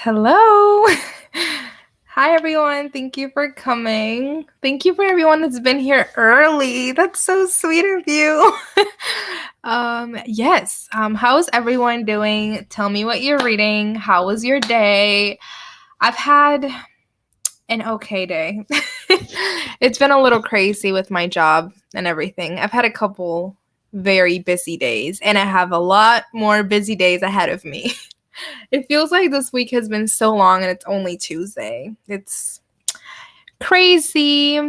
Hello. Hi, everyone. Thank you for coming. Thank you for everyone that's been here early. That's so sweet of you. Yes. How's everyone doing? Tell me what you're reading. How was your day? I've had an okay day. It's been a little crazy with my job and everything. I've had a couple very busy days, and I have a lot more busy days ahead of me. It feels like this week has been so long and it's only Tuesday. It's crazy.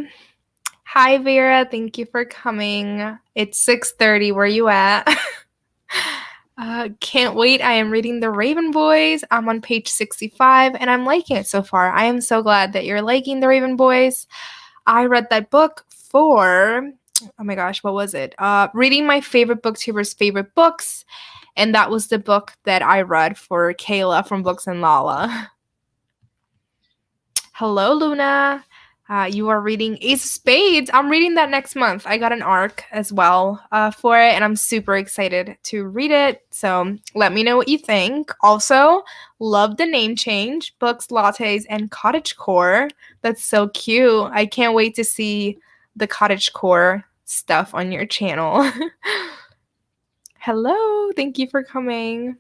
Hi, Vera. Thank you for coming. It's 6:30. Where you at? Can't wait. I am reading The Raven Boys. I'm on page 65 and I'm liking it so far. I am so glad that you're liking The Raven Boys. I read that book for, oh my gosh, what was it? Reading my favorite booktuber's favorite books. And that was the book that I read for Kayla from Books and Lala. Hello, Luna. You are reading Ace of Spades. I'm reading that next month. I got an ARC as well for it, and I'm super excited to read it. So let me know what you think. Also, love the name change. Books, Lattes, and Cottagecore. That's so cute. I can't wait to see the Cottagecore stuff on your channel. Hello. Thank you for coming.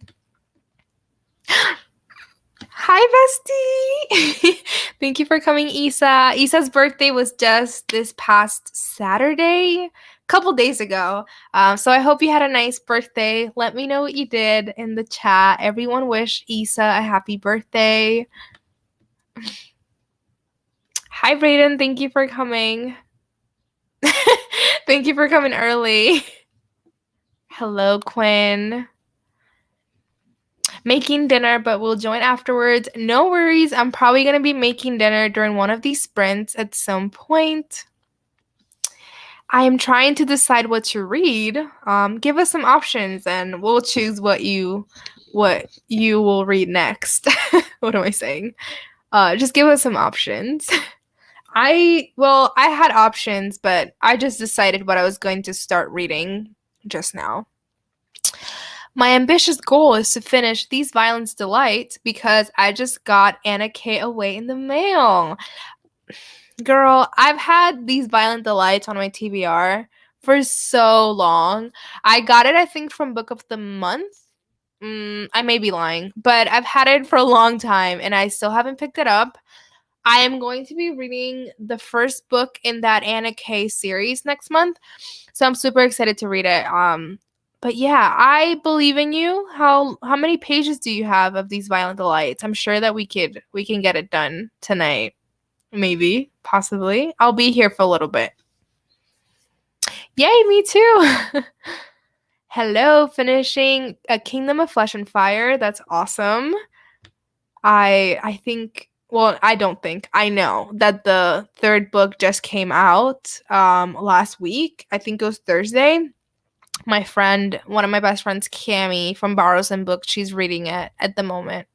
Hi, bestie. Thank you for coming, Isa. Isa's birthday was just this past Saturday, a couple days ago. So I hope you had a nice birthday. Let me know what you did in the chat. Everyone wish Isa a happy birthday. Hi, Brayden. Thank you for coming. Thank you for coming early. Hello, Quinn. Making dinner, but we'll join afterwards. No worries. I'm probably going to be making dinner during one of these sprints at some point. I am trying to decide what to read. Give us some options and we'll choose what you will read next. What am I saying? Just give us some options. I had options, but I just decided what I was going to start reading just now. My ambitious goal is to finish These Violence Delight because I just got Anna K away in the mail. Girl, I've had These Violent Delights on my TBR for so long. I got it, I think, from Book of the Month. I may be lying, but I've had it for a long time and I still haven't picked it up. I am going to be reading the first book in that Anna K series next month, so I'm super excited to read it. But yeah, I believe in you. How many pages do you have of These Violent Delights? I'm sure that we can get it done tonight. Maybe, possibly. I'll be here for a little bit. Yay, me too. Hello, finishing A Kingdom of Flesh and Fire. That's awesome. I think, well, I don't think, I know that the third book just came out last week. I think it was Thursday. My friend, one of my best friends, Cami from Borrows and Books, she's reading it at the moment.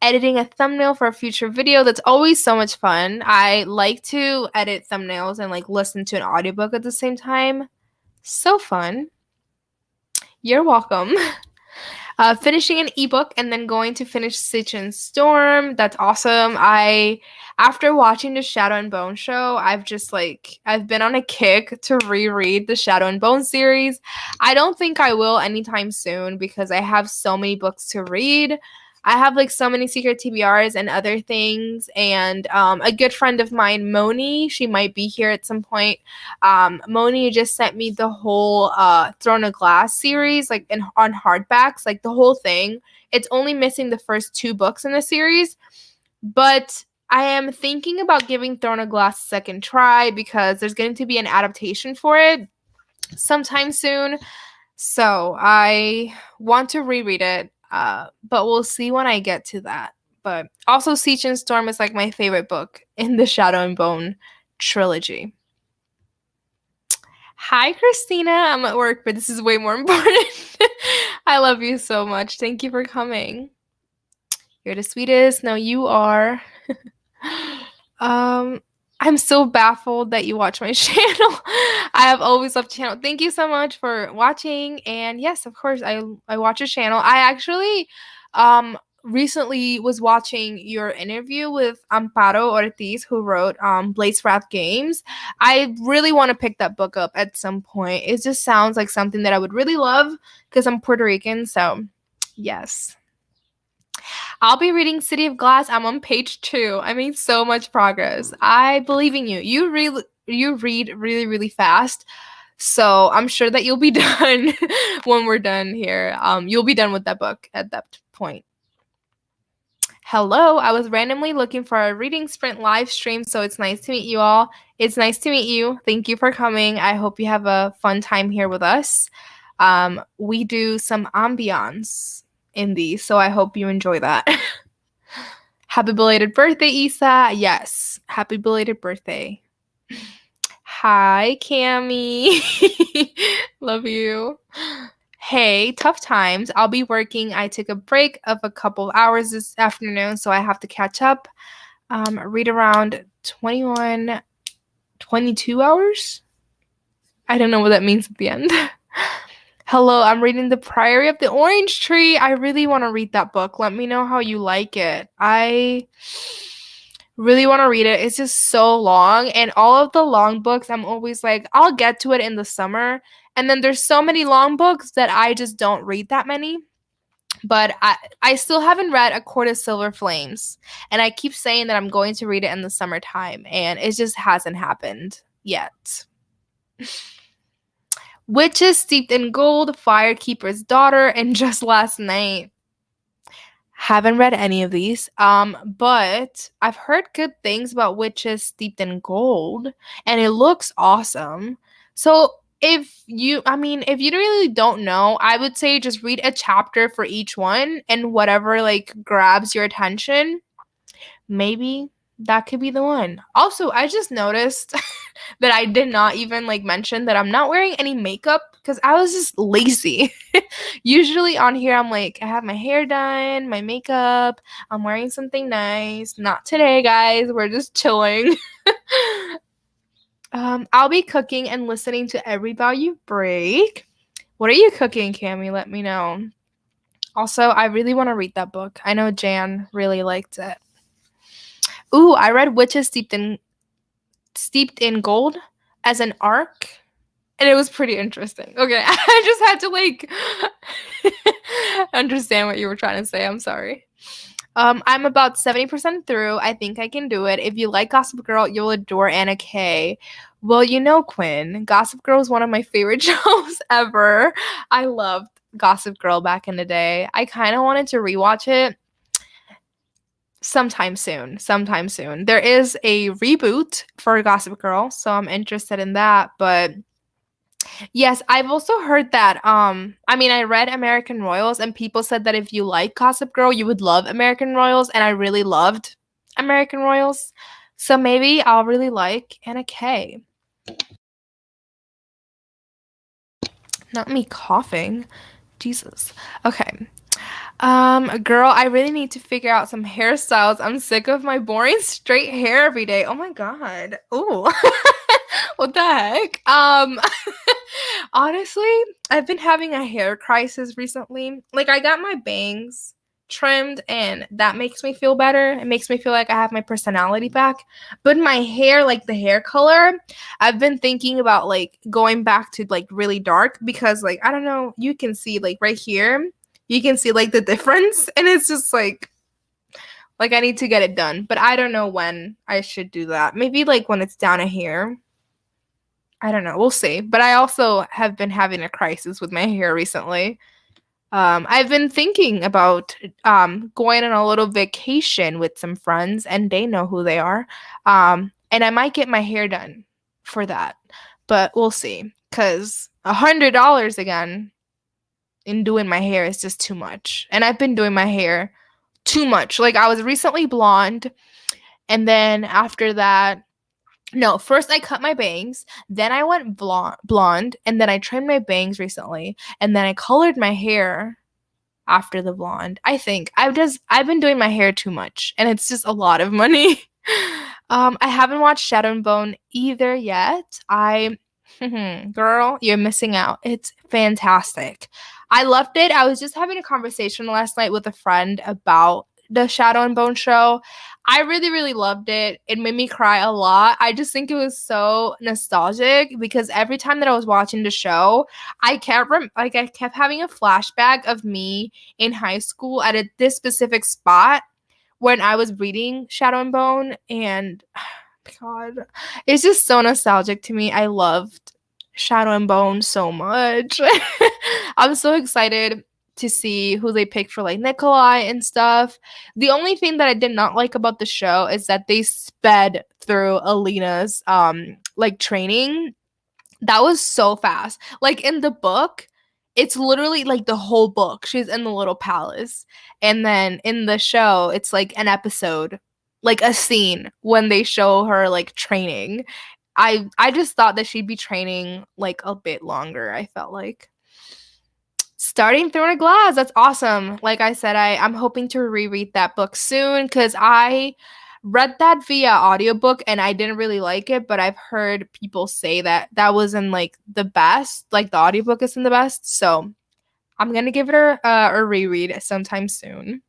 Editing a thumbnail for a future video. That's always so much fun. I like to edit thumbnails and like listen to an audiobook at the same time. So fun. You're welcome. Finishing an ebook and then going to finish Stitch and Storm. That's awesome. After watching the Shadow and Bone show, I've been on a kick to reread the Shadow and Bone series. I don't think I will anytime soon because I have so many books to read. I have like so many secret TBRs and other things. And a good friend of mine, Moni, she might be here at some point. Moni just sent me the whole Throne of Glass series, like on hardbacks, like the whole thing. It's only missing the first 2 books in the series, but I am thinking about giving Throne of Glass a second try because there's going to be an adaptation for it sometime soon. So I want to reread it. But we'll see when I get to that. But also Siege and Storm is like my favorite book in the Shadow and Bone trilogy. Hi, Christina. I'm at work, but this is way more important. I love you so much. Thank you for coming. You're the sweetest. No, you are. I'm so baffled that you watch my channel. I have always loved channel. Thank you so much for watching. And yes, of course, I watch your channel. I actually recently was watching your interview with Amparo Ortiz, who wrote Blaze Wrath Games. I really want to pick that book up at some point. It just sounds like something that I would really love because I'm Puerto Rican. So, yes. I'll be reading City of Glass. I'm on page 2. I made so much progress. I believe in you. You read really, really fast. So I'm sure that you'll be done when we're done here. You'll be done with that book at that point. Hello, I was randomly looking for a reading sprint live stream, so it's nice to meet you all. It's nice to meet you. Thank you for coming. I hope you have a fun time here with us. We do some ambiance in these, so I hope you enjoy that. Happy belated birthday, Isa. Yes, happy belated birthday. Hi, Cami. Love you. Hey, tough times. I'll be working. I took a break of a couple of hours this afternoon, so I have to catch up. Read around 21, 22 hours. I don't know what that means at the end. Hello, I'm reading The Priory of the Orange Tree. I really want to read that book. Let me know how you like it. I really want to read it. It's just so long, and all of the long books, I'm always like, I'll get to it in the summer. And then there's so many long books that I just don't read that many. But I still haven't read A Court of Silver Flames. And I keep saying that I'm going to read it in the summertime, and it just hasn't happened yet. Witches Steeped in Gold, Firekeeper's Daughter, and Just Last Night. Haven't read any of these. But I've heard good things about Witches Steeped in Gold, and it looks awesome. So if you really don't know, I would say just read a chapter for each one, and whatever like grabs your attention, maybe that could be the one. Also, I just noticed that I did not even like mention that I'm not wearing any makeup because I was just lazy. Usually on here, I'm like, I have my hair done, my makeup, I'm wearing something nice. Not today, guys. We're just chilling. I'll be cooking and listening to Every Bow You Break. What are you cooking, Cami? Let me know. Also, I really want to read that book. I know Jan really liked it. Ooh, I read Witches Steeped in Gold as an arc, and it was pretty interesting. Okay, I just had to like understand what you were trying to say. I'm sorry. I'm about 70% through. I think I can do it. If you like Gossip Girl, you'll adore Anna Kay. Well, you know, Quinn, Gossip Girl is one of my favorite shows ever. I loved Gossip Girl back in the day. I kind of wanted to rewatch it sometime soon. There is a reboot for Gossip Girl, so I'm interested in that. But yes, I've also heard that I read American Royals, and people said that if you like Gossip Girl, you would love American Royals, and I really loved American Royals. So maybe I'll really like Anna Kay. Not me coughing. Jesus. Okay. Girl, I really need to figure out some hairstyles. I'm sick of my boring straight hair every day. Oh my god. Ooh. What the heck? Honestly, I've been having a hair crisis recently. Like, I got my bangs trimmed, and that makes me feel better. It makes me feel like I have my personality back. But my hair, like the hair color, I've been thinking about like going back to like really dark because like I don't know, you can see like right here, you can see like the difference, and it's just like I need to get it done. But I don't know when I should do that. Maybe like when it's down a hair. I don't know. We'll see. But I also have been having a crisis with my hair recently. I've been thinking about going on a little vacation with some friends, and they know who they are. And I might get my hair done for that. But we'll see. Because $100 again in doing my hair is just too much. And I've been doing my hair too much. Like, I was recently blonde. And then after that, no, first I cut my bangs, then I went blonde, and then I trimmed my bangs recently, and then I colored my hair after the blonde. I think I've been doing my hair too much, and it's just a lot of money. I haven't watched Shadow and Bone either yet. Girl, you're missing out. It's fantastic. I loved it. I was just having a conversation last night with a friend about the Shadow and Bone show. I really, really loved it. It made me cry a lot. I just think it was so nostalgic because every time that I was watching the show, I kept having a flashback of me in high school at this specific spot when I was reading Shadow and Bone, and God, it's just so nostalgic to me. I loved Shadow and Bone so much. I'm so excited to see who they pick for like Nikolai and stuff. The only thing that I did not like about the show is that they sped through Alina's like training. That was so fast. Like in the book, it's literally like the whole book. She's in the little palace. And then in the show, it's like an episode, like a scene when they show her like training. I just thought that she'd be training like a bit longer, I felt like. Starting Throne of Glass, that's awesome. Like I said, I'm hoping to reread that book soon because I read that via audiobook and I didn't really like it, but I've heard people say that that wasn't like the best, like the audiobook isn't the best. So I'm gonna give it a reread sometime soon.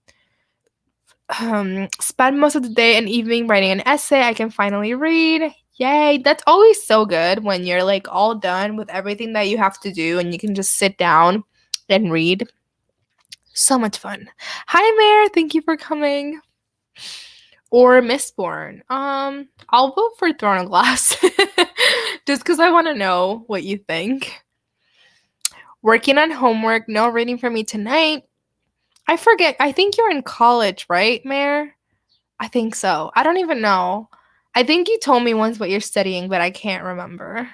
Spend most of the day and evening writing an essay I can finally read. Yay, that's always so good when you're like all done with everything that you have to do and you can just sit down and read. So much fun. Hi, Mare. Thank you for coming. Or Mistborn. I'll vote for Throne of Glass just because I want to know what you think. Working on homework. No reading for me tonight. I forget. I think you're in college, right, Mare? I think so. I don't even know. I think you told me once what you're studying, but I can't remember.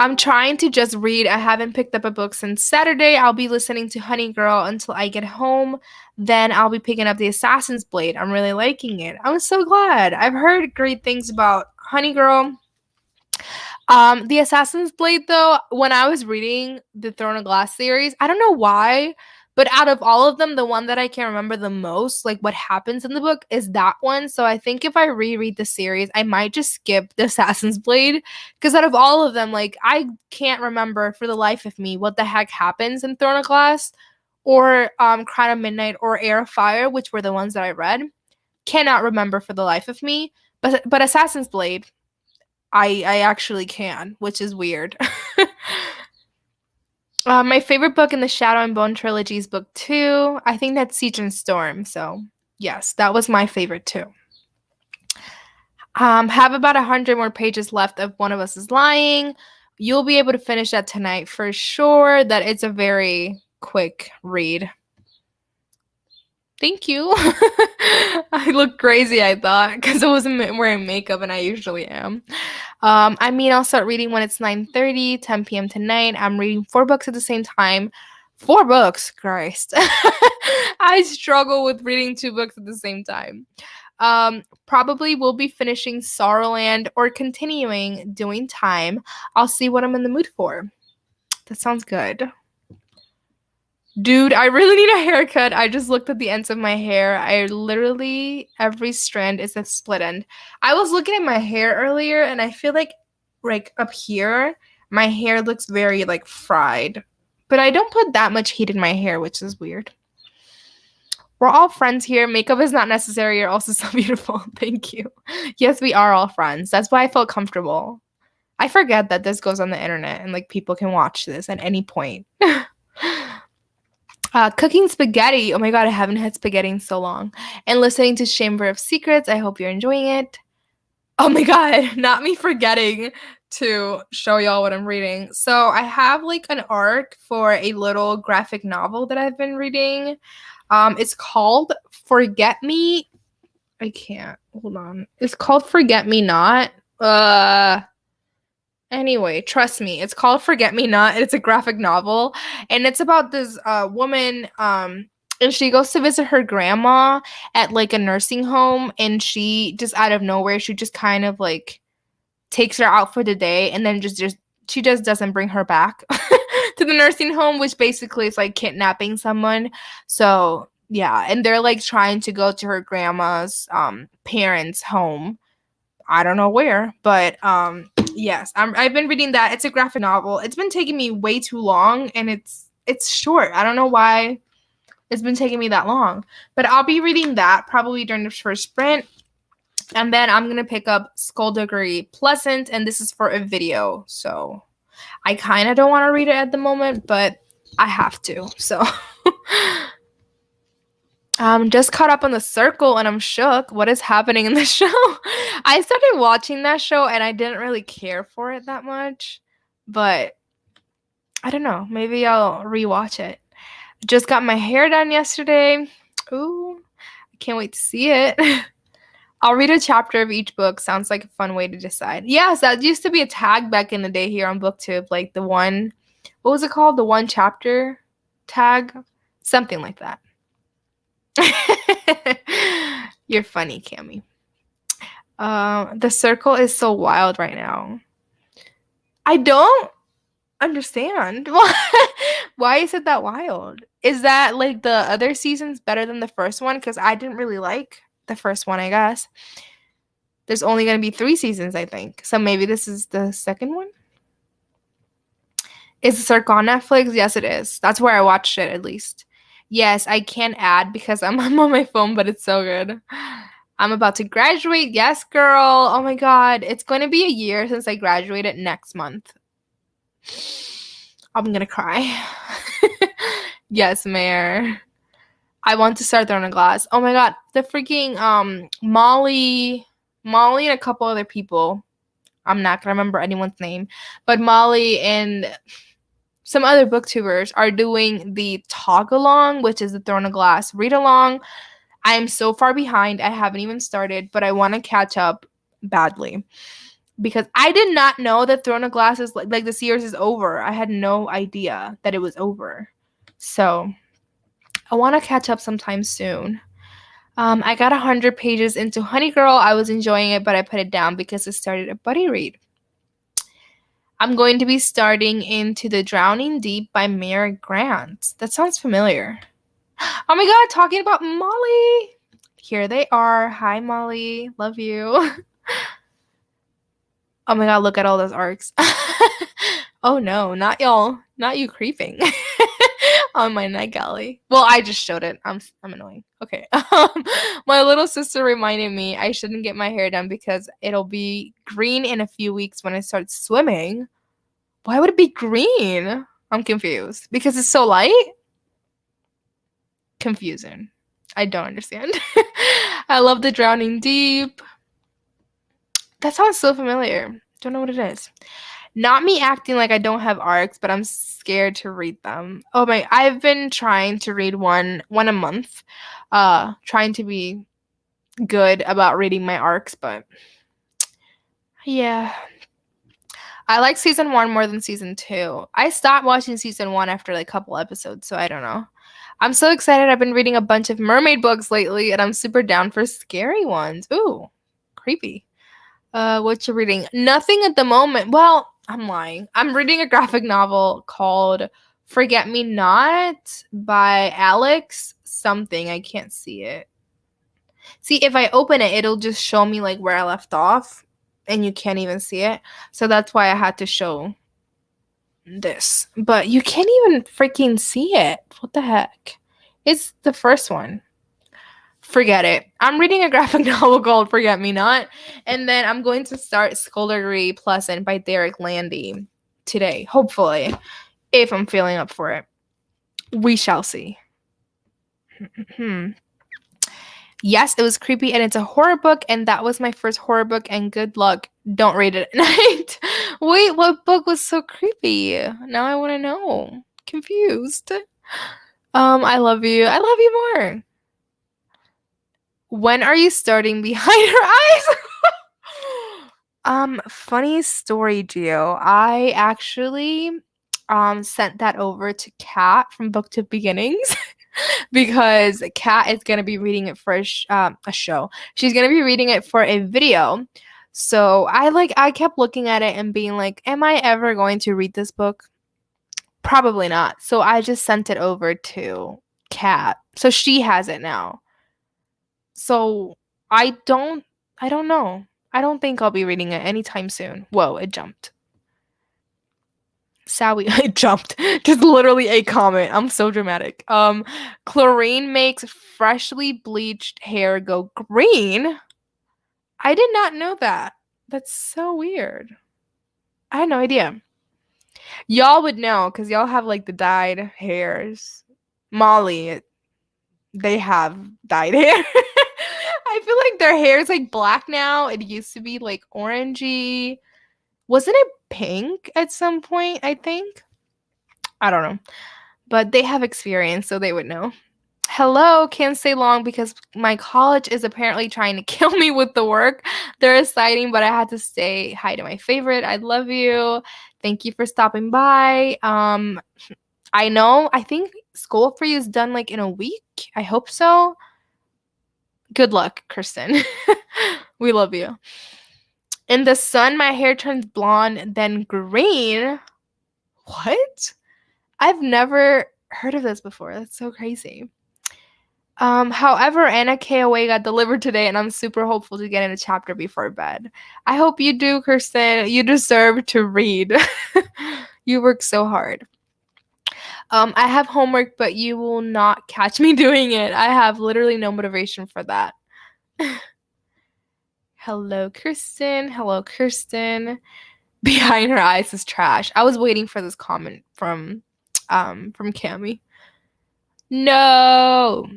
I'm trying to just read. I haven't picked up a book since Saturday. I'll be listening to Honey Girl until I get home. Then I'll be picking up The Assassin's Blade. I'm really liking it. I'm so glad. I've heard great things about Honey Girl. The Assassin's Blade, though, when I was reading the Throne of Glass series, I don't know why, but out of all of them, the one that I can remember the most, like what happens in the book, is that one. So I think if I reread the series, I might just skip the Assassin's Blade because out of all of them, like I can't remember for the life of me what the heck happens in Throne of Glass or Crown of Midnight or Air of Fire, which were the ones that I read. Cannot remember for the life of me. But Assassin's Blade, I actually can, which is weird. My favorite book in the Shadow and Bone trilogy is book 2. I think that's Siege and Storm. So yes, that was my favorite too. Have about 100 more pages left of One of Us is Lying. You'll be able to finish that tonight for sure. That it's a very quick read. Thank you. I look crazy, I thought, because I wasn't wearing makeup, and I usually am. I mean, I'll start reading when it's 9:30, 10 p.m. tonight. I'm reading 4 books at the same time. 4 books, Christ. I struggle with reading 2 books at the same time. Probably will be finishing Sorrowland or continuing doing Time. I'll see what I'm in the mood for. That sounds good. Dude, I really need a haircut. I just looked at the ends of my hair. I literally, every strand is a split end. I was looking at my hair earlier and I feel like up here, my hair looks very like fried. But I don't put that much heat in my hair, which is weird. We're all friends here. Makeup is not necessary. You're also so beautiful. Thank you. Yes, we are all friends. That's why I felt comfortable. I forget that this goes on the internet and like people can watch this at any point. Cooking spaghetti. Oh my god, I haven't had spaghetti in so long. And listening to Chamber of Secrets. I hope you're enjoying it. Oh my god, not me forgetting to show y'all what I'm reading. So I have like an arc for a little graphic novel that I've been reading. It's called Forget Me. I can't. Hold on. It's called Forget Me Not. Anyway, trust me, it's called Forget Me Not. It's a graphic novel, and it's about this woman, and she goes to visit her grandma at like a nursing home, and she just out of nowhere, she just kind of like takes her out for the day, and then just she just doesn't bring her back to the nursing home, which basically is like kidnapping someone. So yeah, and they're like trying to go to her grandma's parents' home. I don't know where, but yes, I've been reading that. It's a graphic novel. It's been taking me way too long, and it's short. I don't know why it's been taking me that long, but I'll be reading that probably during the first sprint. And then I'm gonna pick up Skullduggery Pleasant, and this is for a video, so I kind of don't want to read it at the moment, but I have to. So I'm just caught up on The Circle, and I'm shook. What is happening in the show? I started watching that show, and I didn't really care for it that much, but I don't know. Maybe I'll rewatch it. Just got my hair done yesterday. Ooh, I can't wait to see it. I'll read a chapter of each book. Sounds like a fun way to decide. Yes, that used to be a tag back in the day here on BookTube. Like the one, what was it called? The one chapter tag? Something like that. You're funny, Cammy. The Circle is so wild right now. I don't understand. Why is it that wild? Is that like the other seasons better than the first one? Because I didn't really like the first one, I guess. There's only going to be 3 seasons, I think. So maybe this is the second one? Is The Circle on Netflix? Yes, it is. That's where I watched it, at least. Yes, I can't add because I'm on my phone, but it's so good. I'm about to graduate. Yes, girl. Oh my God. It's going to be a year since I graduated next month. I'm going to cry. Yes, Mayor. I want to start Throne of Glass. Oh my God. The freaking Molly and a couple other people. I'm not going to remember anyone's name. But Molly and some other booktubers are doing the Talk Along, which is the Throne of Glass read along. I am so far behind. I haven't even started, but I want to catch up badly. Because I did not know that Throne of Glass is like the series is over. I had no idea that it was over. So I want to catch up sometime soon. I got 100 pages into Honey Girl. I was enjoying it, but I put it down because it started a buddy read. I'm going to be starting into The Drowning Deep by Mary Grant. That sounds familiar. Oh my God, talking about Molly. Here they are. Hi, Molly. Love you. Oh my God, look at all those arcs. Oh no, not y'all. Not you creeping on my night galley. Well, I just showed it. I'm annoying. Okay. My little sister reminded me I shouldn't get my hair done because it'll be green in a few weeks when I start swimming. Why would it be green? I'm confused. Because it's so light? Confusing. I don't understand. I love The Drowning Deep. That sounds so familiar. Don't know what it is. Not me acting like I don't have arcs, but I'm scared to read them. Oh my, I've been trying to read one a month. Trying to be good about reading my arcs, but yeah. I like season 1 more than season 2. I stopped watching season 1 after like a couple episodes, so I don't know. I'm so excited. I've been reading a bunch of mermaid books lately, and I'm super down for scary ones. Ooh, creepy. What you reading? Nothing at the moment. Well, I'm lying. I'm reading a graphic novel called Forget Me Not by Alex something. I can't see it. See, if I open it, it'll just show me like where I left off, and you can't even see it. So that's why I had to show this. But you can't even freaking see it. What the heck? It's the first one. Forget it. I'm reading a graphic novel called Forget Me Not, and then I'm going to start Skullduggery Pleasant by Derek Landy today, hopefully, if I'm feeling up for it. We shall see. Yes, it was creepy, and it's a horror book, and that was my first horror book, and good luck. Don't read it at night. Wait, what book was so creepy? Now I want to know. Confused. I love you. I love you more. When are you starting Behind Her Eyes? Funny story, Gio. I actually sent that over to Kat from BookTube Beginnings because Kat is gonna be reading it for a show. She's gonna be reading it for a video. So I kept looking at it and being like, am I ever going to read this book? Probably not. So I just sent it over to Kat. So she has it now. So I don't know. I don't think I'll be reading it anytime soon. Whoa, it jumped. Sally, it jumped. Just literally a comment. I'm so dramatic. Chlorine makes freshly bleached hair go green. I did not know that. That's so weird. I had no idea. Y'all would know because y'all have like the dyed hairs. Molly, they have dyed hair. I feel like their hair is like black now. It used to be like orangey. Wasn't it pink at some point? I think. I don't know. But they have experience, so they would know. Hello, can't stay long because my college is apparently trying to kill me with the work. They're exciting, but I had to say hi to my favorite. I love you. Thank you for stopping by. I know. I think school for you is done like in a week. I hope so. Good luck, Kristen. We love you. In the sun, my hair turns blonde, then green. What? I've never heard of this before. That's so crazy. However, Anna KOA got delivered today, and I'm super hopeful to get in a chapter before bed. I hope you do, Kirsten. You deserve to read. You work so hard. I have homework, but you will not catch me doing it. I have literally no motivation for that. Hello, Kirsten. Hello, Kirsten. Behind her eyes is trash. I was waiting for this comment from Cami. No.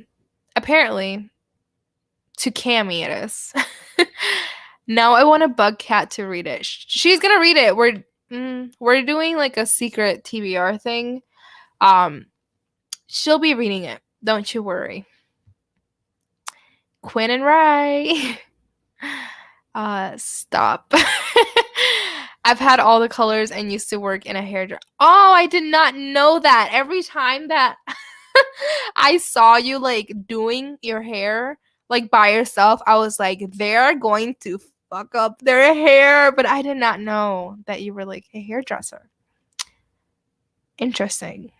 Apparently, to Cami it is. Now I want a bug cat to read it. She's gonna read it. We're doing like a secret TBR thing. She'll be reading it. Don't you worry. Quinn and Rye. Stop. I've had all the colors and used to work in a hairdresser. Oh, I did not know that. Every time that I saw you like doing your hair like by yourself, I was like, they're going to fuck up their hair. But I did not know that you were like a hairdresser. Interesting.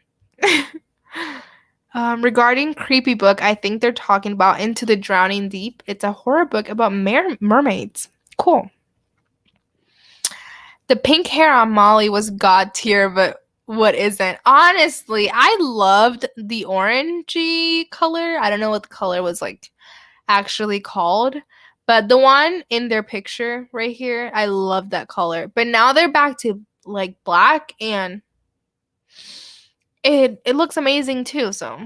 Regarding creepy book, I think they're talking about Into the Drowning Deep. It's a horror book about mermaids. Cool. The pink hair on Molly was god tier, but what isn't? Honestly, I loved the orangey color. I don't know what the color was like actually called, but the one in their picture right here, I love that color. But now they're back to like black, and it looks amazing too. So,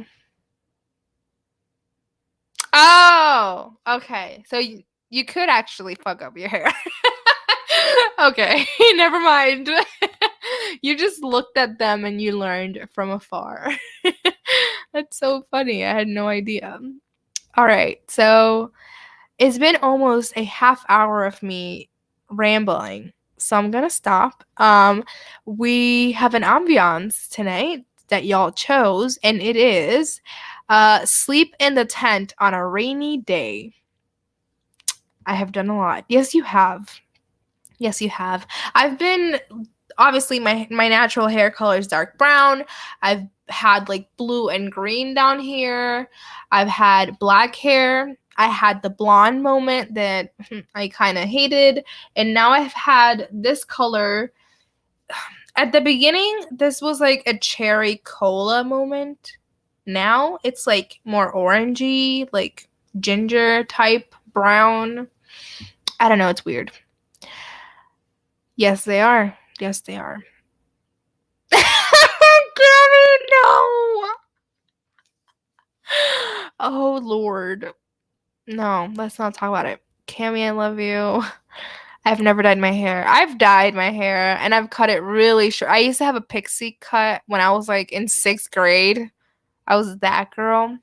oh, okay. So you could actually fuck up your hair. Okay, never mind. You just looked at them and you learned from afar. That's so funny. I had no idea. All right, so it's been almost a half hour of me rambling, so I'm gonna stop. We have an ambiance tonight that y'all chose, and it is sleep in the tent on a rainy day. I have done a lot. Yes, you have. Yes, you have. I've been obviously my natural hair color is dark brown. I've had like blue and green down here. I've had black hair. I had the blonde moment that I kind of hated, and now I've had this color. At the beginning, this was like a cherry cola moment. Now it's like more orangey, like ginger type brown. I don't know, it's weird. Yes, they are. Yes, they are. Gabby, no. Oh, Lord. No, let's not talk about it. Cammy, I love you. I've never dyed my hair. I've dyed my hair and I've cut it really short. I used to have a pixie cut when I was like in 6th grade. I was that girl.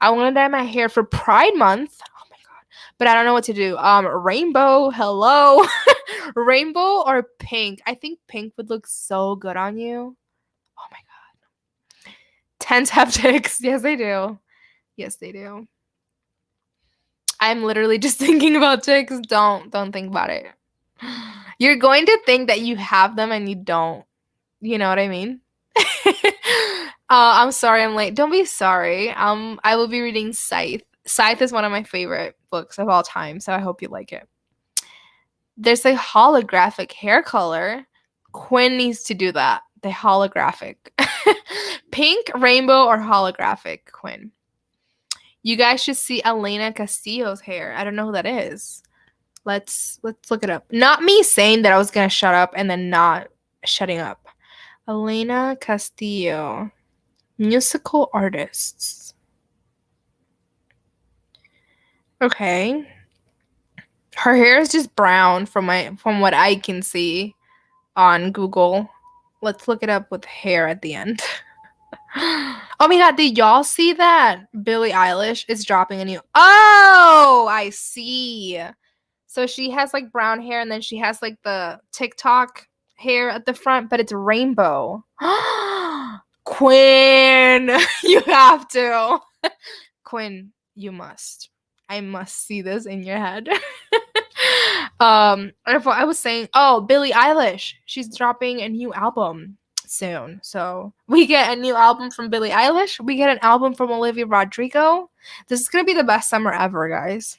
I want to dye my hair for Pride Month. Oh my god. But I don't know what to do. Rainbow, hello. Rainbow or pink? I think pink would look so good on you. Oh my god. 10s have ticks. Yes, they do. Yes, they do. I'm literally just thinking about ticks. Don't think about it. You're going to think that you have them and you don't. You know what I mean? I'm sorry I'm late. Don't be sorry. I will be reading Scythe. Scythe is one of my favorite books of all time, so I hope you like it. There's a holographic hair color. Quinn needs to do that. The holographic. Pink, rainbow, or holographic, Quinn. You guys should see Elena Castillo's hair. I don't know who that is. Let's look it up. Not me saying that I was gonna shut up and then not shutting up. Elena Castillo. Musical artists. Okay. Her hair is just brown from what I can see on Google. Let's look it up with hair at the end. Oh my god, did y'all see that? Billie Eilish is dropping a new. Oh, I see. So she has like brown hair and then she has like the TikTok hair at the front, but it's rainbow. Quinn, you have to. Quinn, you must. I must see this in your head. I was saying, oh, Billie Eilish, she's dropping a new album soon. So we get a new album from Billie Eilish. We get an album from Olivia Rodrigo. This is gonna be the best summer ever, guys.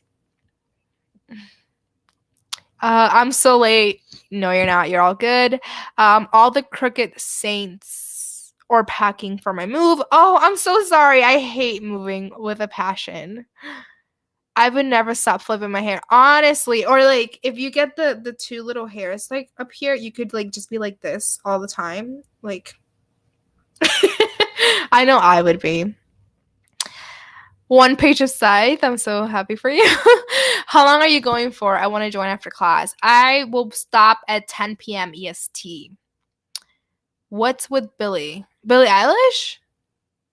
I'm so late. No, you're not. You're all good. All the crooked saints or packing for my move. Oh, I'm so sorry. I hate moving with a passion. I would never stop flipping my hair, honestly. Or like if you get the two little hairs like up here, you could like just be like this all the time. Like I know I would be. One page of scythe. I'm so happy for you. How long are you going for? I want to join after class. I will stop at 10 p.m. EST. What's with Billie? Billie Eilish?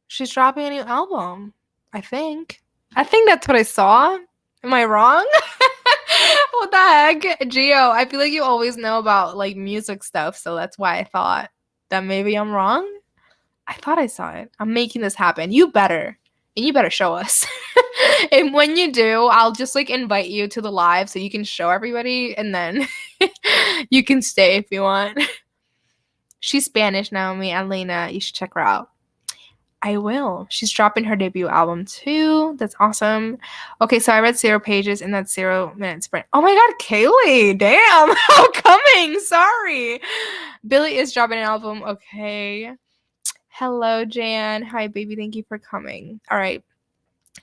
She's dropping a new album. I think. I think that's what I saw. Am I wrong? What the heck? Gio, I feel like you always know about like music stuff, so that's why I thought that maybe I'm wrong. I thought I saw it. I'm making this happen. You better. And you better show us. And when you do, I'll just like invite you to the live so you can show everybody and then you can stay if you want. She's Spanish, Naomi. Elena, you should check her out. I will. She's dropping her debut album too. That's awesome. Okay, so I read 0 pages in that 0-minute sprint. Oh my god, Kaylee! Damn! How coming? Sorry. Billie is dropping an album. Okay. Hello, Jan. Hi, baby. Thank you for coming. All right.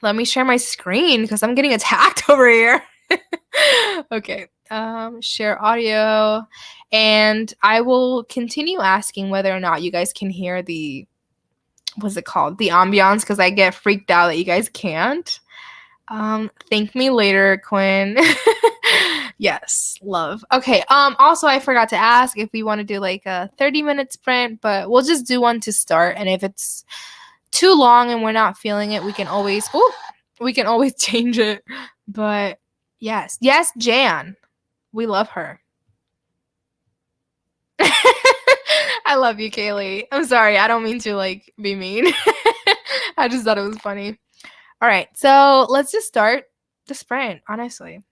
Let me share my screen because I'm getting attacked over here. Okay. Share audio. And I will continue asking whether or not you guys can hear the what's it called? The ambiance, because I get freaked out that you guys can't. Thank me later, Quinn. Yes, love. Okay, also I forgot to ask if we want to do like a 30-minute sprint, but we'll just do one to start, and if it's too long and we're not feeling it, we can always change it. But yes, Jan. We love her. I love you, Kaylee. I'm sorry. I don't mean to like be mean. I just thought it was funny. All right. So let's just start the sprint, honestly.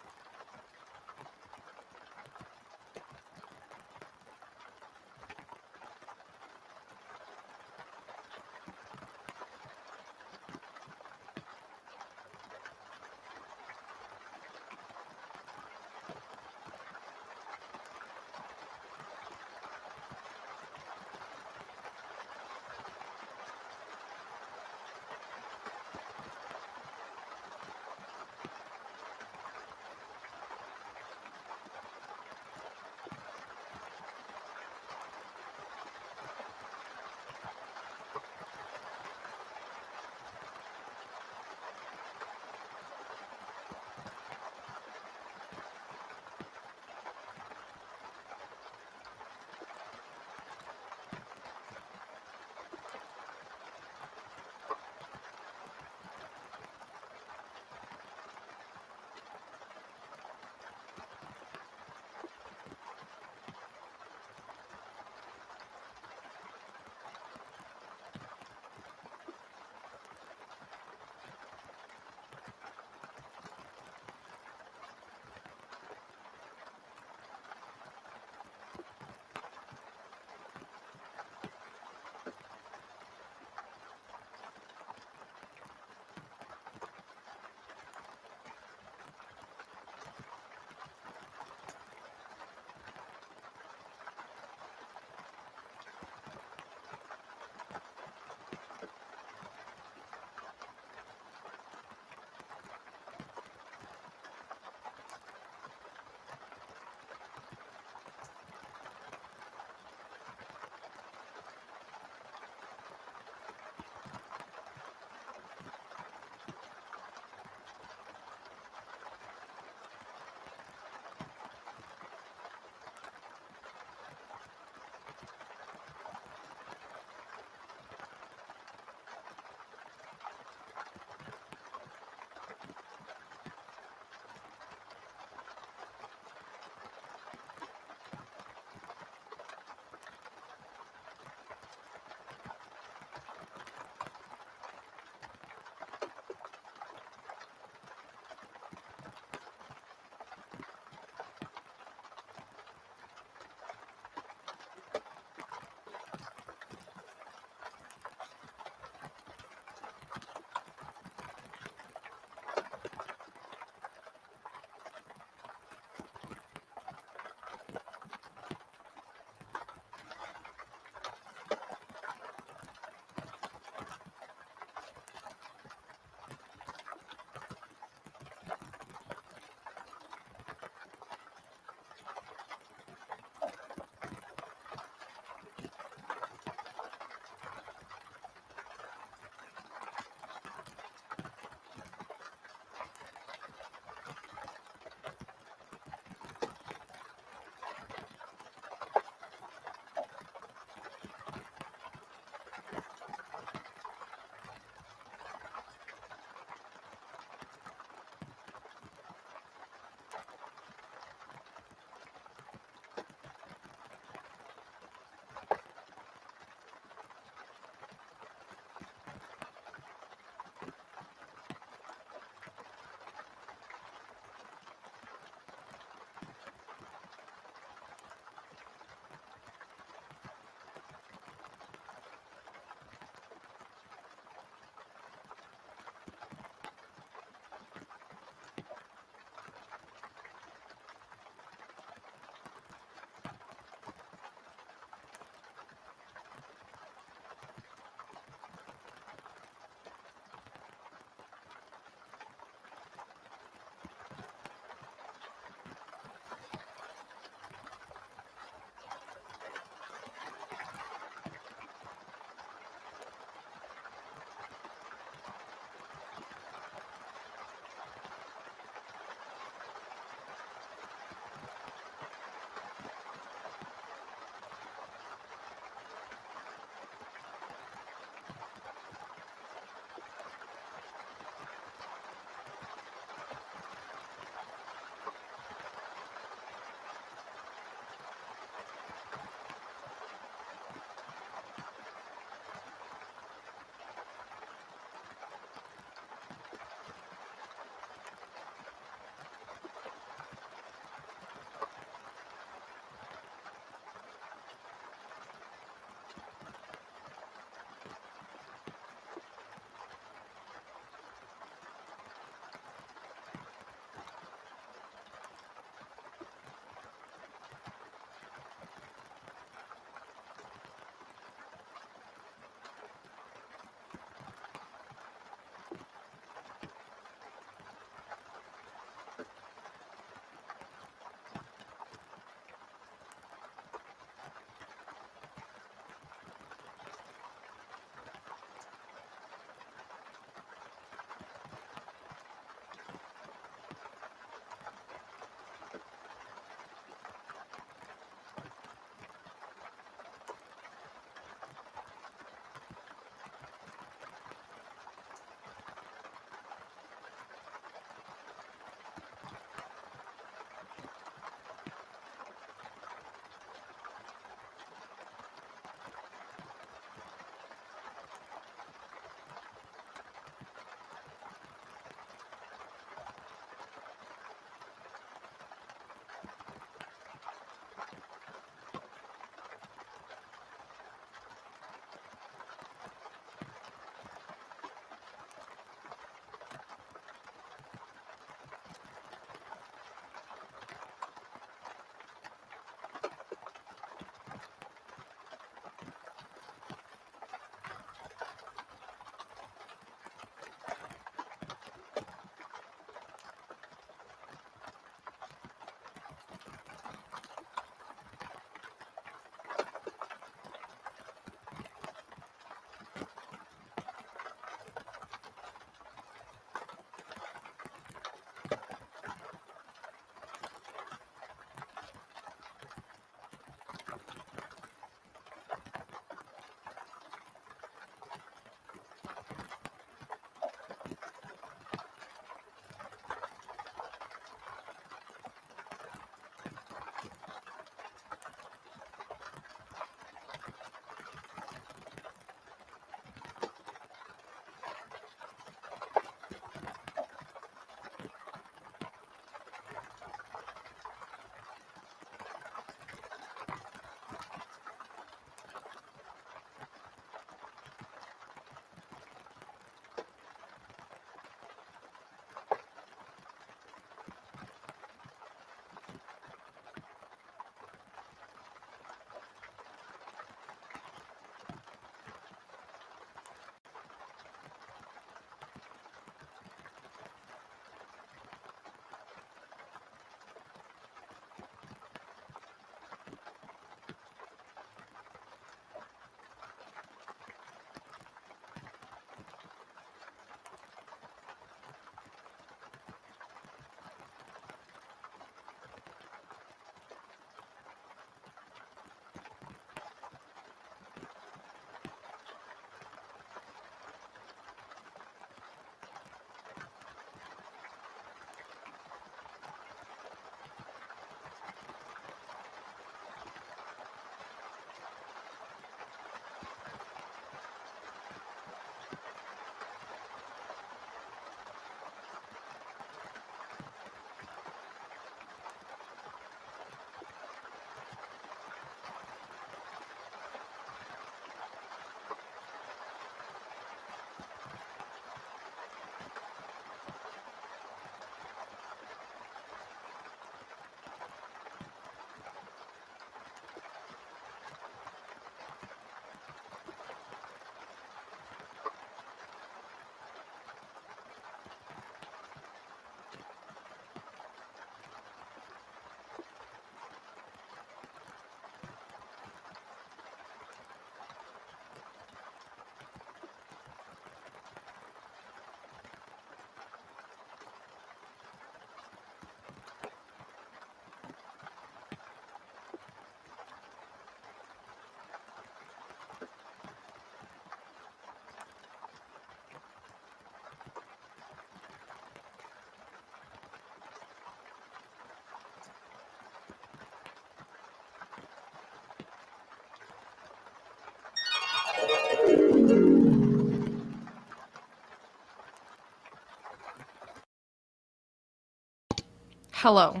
Hello.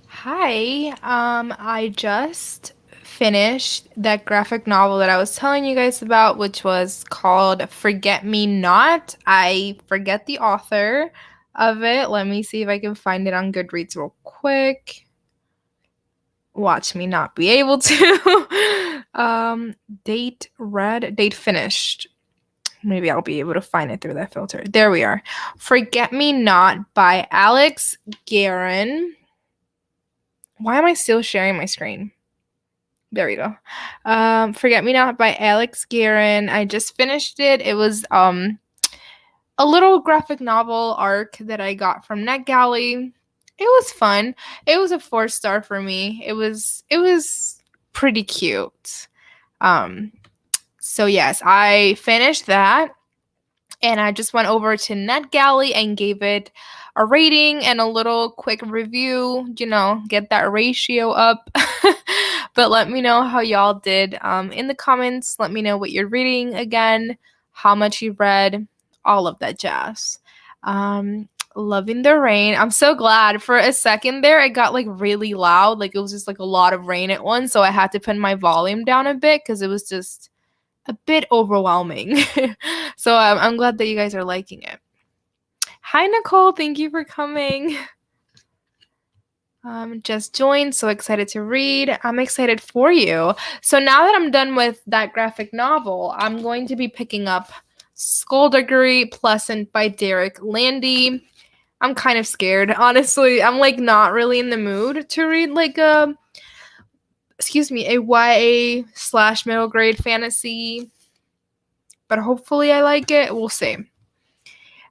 Hi. I just finished that graphic novel that I was telling you guys about, which was called Forget Me Not. I forget the author of it. Let me see if I can find it on Goodreads real quick. Watch me not be able to. Date read, date finished. Maybe I'll be able to find it through that filter. There we are. Forget Me Not by Alex Guerin. Why am I still sharing my screen? There we go. Forget Me Not by Alex Guerin. I just finished it. It was a little graphic novel arc that I got from NetGalley. It was fun. It was a 4-star for me. It was pretty cute. So yes, I finished that. And I just went over to NetGalley and gave it a rating and a little quick review, get that ratio up. But let me know how y'all did in the comments. Let me know what you're reading again, how much you read, all of that jazz. Loving the rain. I'm so glad. For a second there, it got like really loud. Like it was just like a lot of rain at once. So I had to put my volume down a bit because it was just a bit overwhelming. So I'm glad that you guys are liking it. Hi, Nicole. Thank you for coming. Just joined. So excited to read. I'm excited for you. So now that I'm done with that graphic novel, I'm going to be picking up Skullduggery Pleasant by Derek Landy. I'm kind of scared, honestly. I'm like not really in the mood to read like a YA/middle grade fantasy, but hopefully I like it. We'll see.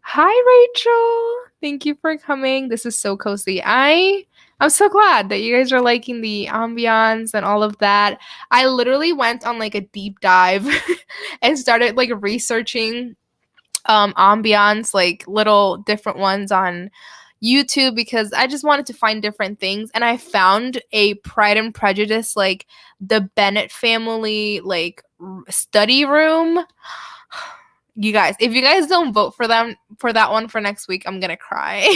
Hi, Rachel. Thank you for coming. This is so cozy. I'm so glad that you guys are liking the ambiance and all of that. I literally went on like a deep dive and started like researching ambiance, like little different ones on YouTube because I just wanted to find different things, and I found a Pride and Prejudice, like the Bennett family like study room. You guys, if you guys don't vote for them for that one for next week, I'm gonna cry.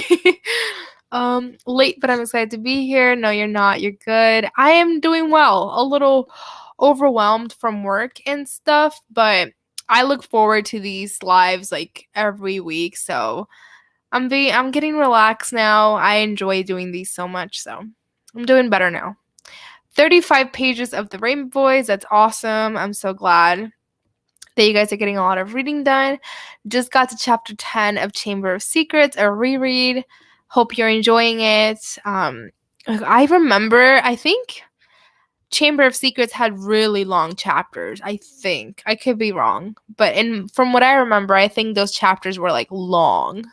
Late, but I'm excited to be here. No, you're not. You're good. I am doing well. A little overwhelmed from work and stuff, but I look forward to these lives like every week. So I'm getting relaxed now. I enjoy doing these so much, so I'm doing better now. 35 pages of the Rainbow Boys. That's awesome. I'm so glad that you guys are getting a lot of reading done. Just got to chapter 10 of Chamber of Secrets, a reread. Hope you're enjoying it. I remember, I think Chamber of Secrets had really long chapters. I think. I could be wrong. But from what I remember, I think those chapters were like long.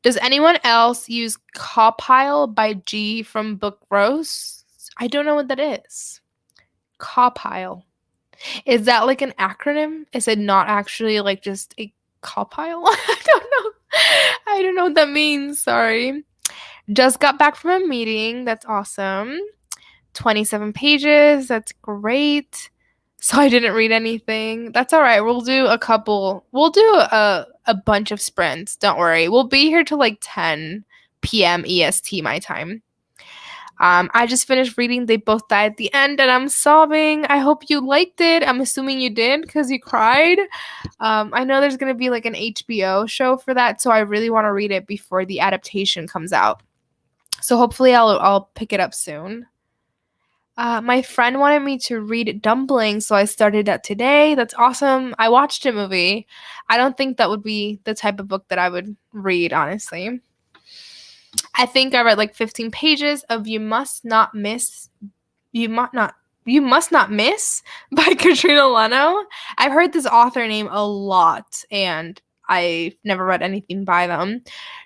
Does anyone else use Cawpile by G from Book Rose? I don't know what that is. Cawpile. Is that like an acronym? Is it not actually like just a cawpile? I don't know. I don't know what that means. Sorry. Just got back from a meeting. That's awesome. 27 pages. That's great. So I didn't read anything. That's all right. We'll do a couple. We'll do a bunch of sprints. Don't worry. We'll be here till like 10 p.m. EST my time. I just finished reading They Both Die at the End, and I'm sobbing. I hope you liked it. I'm assuming you did because you cried. I know there's going to be like an HBO show for that, so I really want to read it before the adaptation comes out. So hopefully I'll pick it up soon. My friend wanted me to read Dumpling, so I started that today. That's awesome. I watched a movie. I don't think that would be the type of book that I would read, honestly. I think I read like 15 pages of You Must Not Miss by Katrina Leno. I've heard this author name a lot, and I've never read anything by them.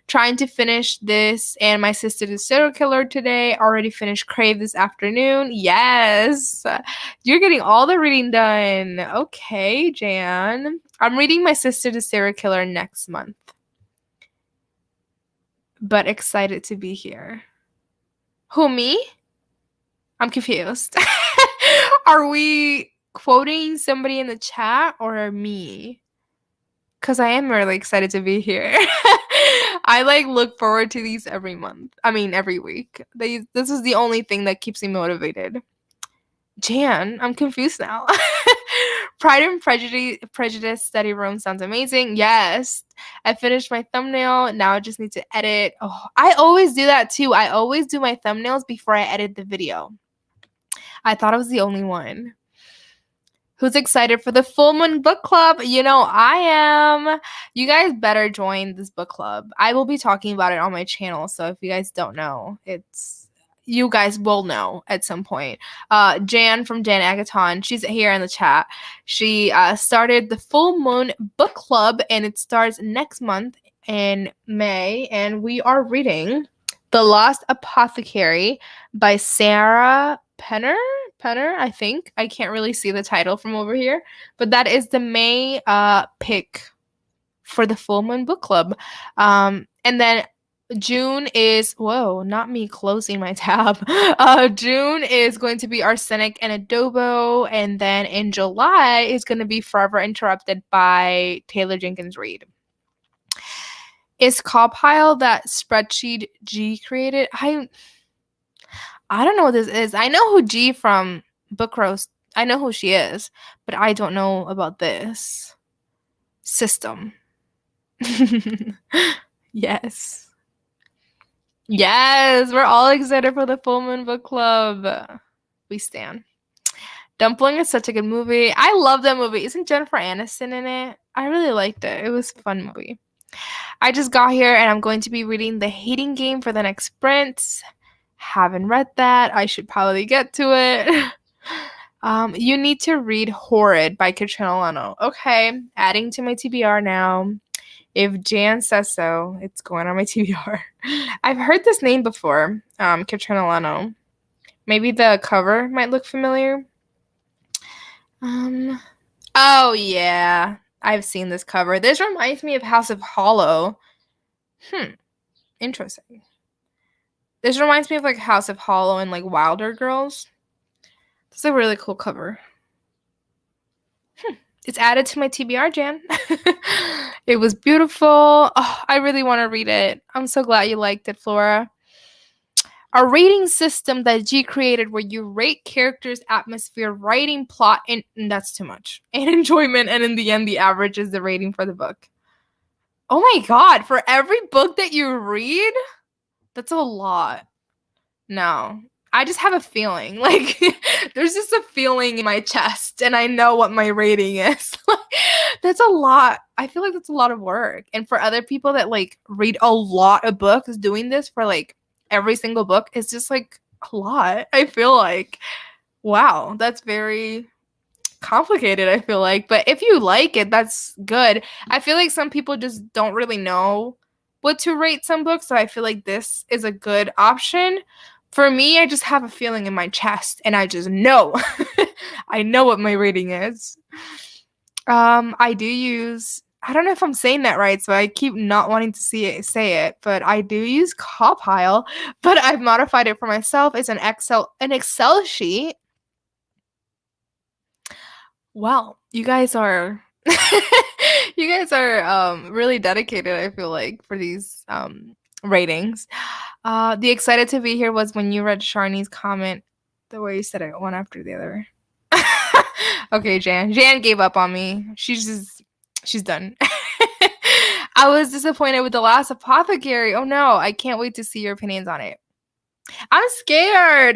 Trying to finish this and My Sister the Serial Killer today. Already finished Crave this afternoon. Yes. You're getting all the reading done. Okay, Jan. I'm reading My Sister the Serial Killer next month. But excited to be here. Who, me? I'm confused. Are we quoting somebody in the chat or me? Because I am really excited to be here. I like look forward to these every month. I mean, every week. This is the only thing that keeps me motivated. Jan, I'm confused now. Pride and Prejudice study room sounds amazing. Yes. I finished my thumbnail. Now I just need to edit. Oh, I always do that too. I always do my thumbnails before I edit the video. I thought I was the only one. Who's excited for the full moon book club? You know, I am. You guys better join this book club. I will be talking about it on my channel. So if you guys don't know, you guys will know at some point. Jan from Jan Agaton, she's here in the chat. She started the full moon book club, and it starts next month in May. And we are reading The Lost Apothecary by Sarah Penner, I think. I can't really see the title from over here, but that is the May pick for the full moon book club. And then June is, whoa, not me closing my tab. June is going to be Arsenic and Adobo, and then in July is going to be Forever Interrupted by Taylor Jenkins Reid. Is Compile that spreadsheet G created? I don't know what this is. I know who G from Book Roast. I know who she is, but I don't know about this system. Yes. Yes, we're all excited for the Full Moon Book Club. We stand. Dumpling is such a good movie. I love that movie. Isn't Jennifer Aniston in it? I really liked it. It was a fun movie. I just got here and I'm going to be reading The Hating Game for the next sprint. Haven't read that. I should probably get to it. You need to read Horrid by Katrina Leno. Okay, adding to my TBR now. If Jan says so, it's going on my TBR. I've heard this name before, Katrina Leno. Maybe the cover might look familiar. Oh yeah, I've seen this cover. This reminds me of House of Hollow. Interesting. This reminds me of like House of Hollow and like Wilder Girls. It's a really cool cover. It's added to my TBR, Jan. It was beautiful. Oh, I really want to read it. I'm so glad you liked it, Flora. A rating system that G created where you rate characters, atmosphere, writing, plot, and that's too much. And enjoyment, and in the end, the average is the rating for the book. Oh my god, for every book that you read? That's a lot. No. I just have a feeling. Like, there's just a feeling in my chest, and I know what my rating is. That's a lot. I feel like that's a lot of work. And for other people that, like, read a lot of books, doing this for, like, every single book is just, like, a lot. I feel like, wow, that's very complicated, I feel like. But if you like it, that's good. I feel like some people just don't really know what to rate some books, so I feel like this is a good option. For me, I just have a feeling in my chest, and I just know. I know what my rating is. I do use, I don't know if I'm saying that right, so I keep not wanting to say it, but I do use Compile, but I've modified it for myself. It's an Excel sheet. Well, you guys are really dedicated, I feel like, for these ratings. The excited to be here was when you read Sharni's comment the way you said it one after the other. Okay, Jan gave up on me. She's done. I was disappointed with The Last Apothecary. Oh no, I can't wait to see your opinions on it. I'm scared.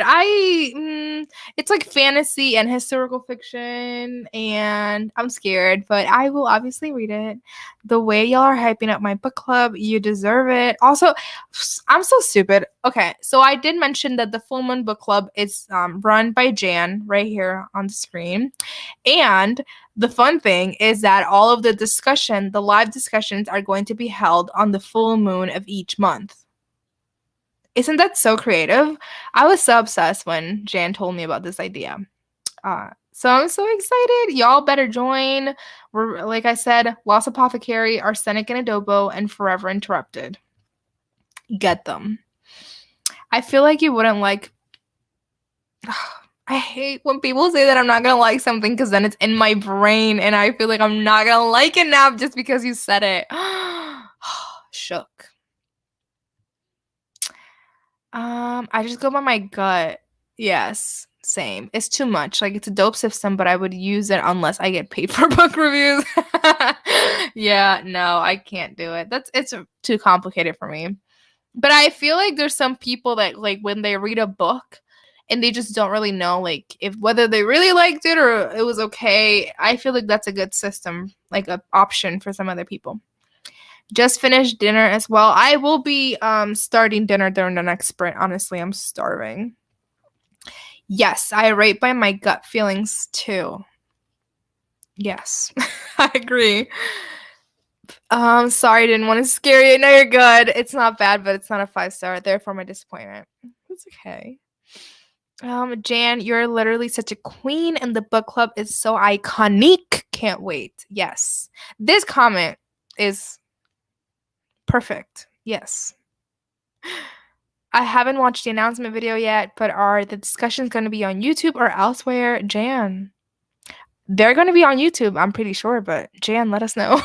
It's like fantasy and historical fiction, and I'm scared, but I will obviously read it. The way y'all are hyping up my book club, you deserve it. Also, I'm so stupid. Okay, so I did mention that the Full Moon Book Club is run by Jan right here on the screen, and the fun thing is that all of the live discussions are going to be held on the full moon of each month. Isn't that so creative? I was so obsessed when Jan told me about this idea. So I'm so excited. Y'all better join. We're, like I said, Lost Apothecary, Arsenic and Adobo, and Forever Interrupted. Get them. I feel like you wouldn't like... I hate when people say that I'm not going to like something because then it's in my brain and I feel like I'm not going to like it now just because you said it. Shook. I just go by my gut. Yes, same. It's too much. Like it's a dope system, but I would use it unless I get paid for book reviews. Yeah, no, I can't do it. It's too complicated for me. But I feel like there's some people that like when they read a book and they just don't really know like if whether they really liked it or it was okay. I feel like that's a good system, like a option for some other people. Just finished dinner as well. I will be starting dinner during the next sprint. Honestly, I'm starving. Yes, I rate by my gut feelings too. Yes, I agree. Sorry, I didn't want to scare you. No, you're good. It's not bad, but it's not a 5 star. Therefore, my disappointment. It's okay. Jan, you're literally such a queen, and the book club is so iconic. Can't wait. Yes, this comment is perfect. Yes. I haven't watched the announcement video yet, but are the discussions going to be on YouTube or elsewhere? Jan, they're going to be on YouTube, I'm pretty sure, but Jan, let us know.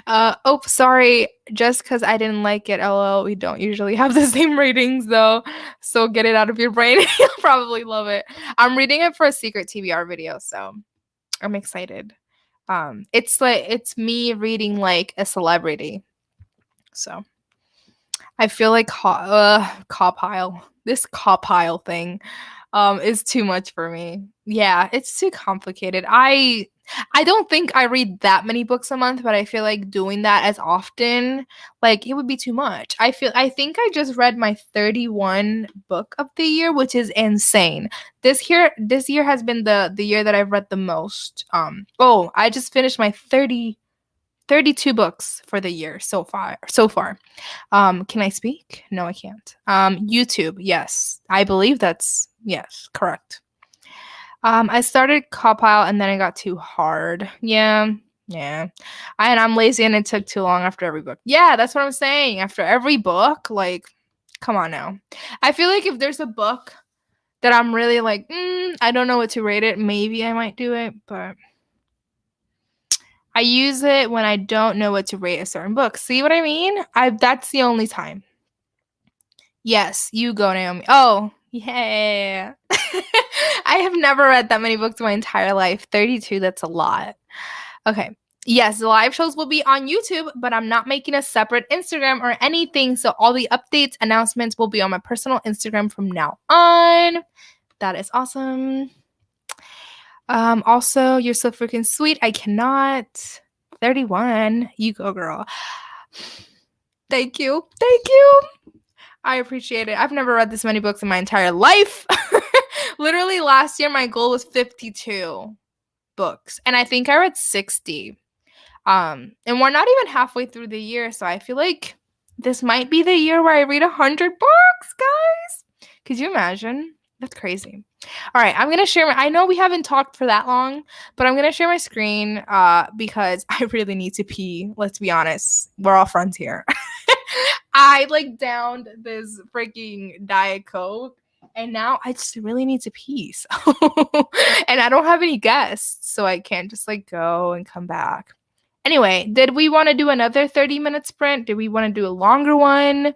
Oh, sorry. Just because I didn't like it, lol. We don't usually have the same ratings, though. So get it out of your brain. You'll probably love it. I'm reading it for a secret TBR video, so I'm excited. It's like it's me reading like a celebrity. So I feel like Cawpile. This Cawpile thing is too much for me. Yeah, it's too complicated. I don't think I read that many books a month, but I feel like doing that as often, like it would be too much. I think I just read my 31 book of the year, which is insane. This year has been the year that I've read the most. Oh, I just finished my 32 books for the year so far. Can I speak? No, I can't. YouTube, yes. I believe that's yes, correct. I started Copile and then it got too hard. Yeah. Yeah. And I'm lazy and it took too long after every book. Yeah, that's what I'm saying. After every book, like, come on now. I feel like if there's a book that I'm really like, I don't know what to rate it, maybe I might do it, but I use it when I don't know what to rate a certain book. See what I mean? That's the only time. Yes, you go, Naomi. Oh, yeah. I have never read that many books in my entire life. 32, that's a lot. Okay. Yes, the live shows will be on YouTube, but I'm not making a separate Instagram or anything. So all the updates, announcements will be on my personal Instagram from now on. That is awesome. Also, you're so freaking sweet. I cannot. 31. You go, girl. Thank you. Thank you. I appreciate it. I've never read this many books in my entire life. Literally last year my goal was 52 books and I think I read 60. And we're not even halfway through the year, so I feel like this might be the year where I read 100 books, guys. Could you imagine? That's crazy. All right, I'm gonna share I know we haven't talked for that long, but I'm gonna share my screen because I really need to pee. Let's be honest. We're all friends here. I like downed this freaking Diet Coke and now I just really need to pee. So and I don't have any guests, so I can't just like go and come back. Anyway, did we want to do another 30-minute sprint? Did we want to do a longer one?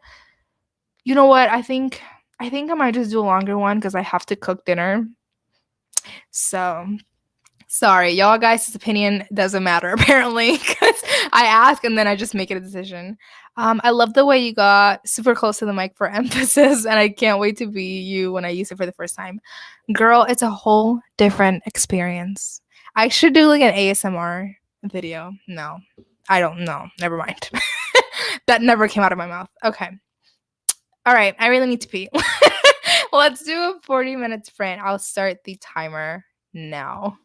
You know what? I think I might just do a longer one because I have to cook dinner. So sorry, y'all guys' opinion doesn't matter apparently because I ask and then I just make it a decision. I love the way you got super close to the mic for emphasis, and I can't wait to be you when I use it for the first time. Girl, it's a whole different experience. I should do like an ASMR video. No, I don't know. Never mind. That never came out of my mouth. Okay. All right. I really need to pee. Let's do a 40-minute sprint. I'll start the timer now.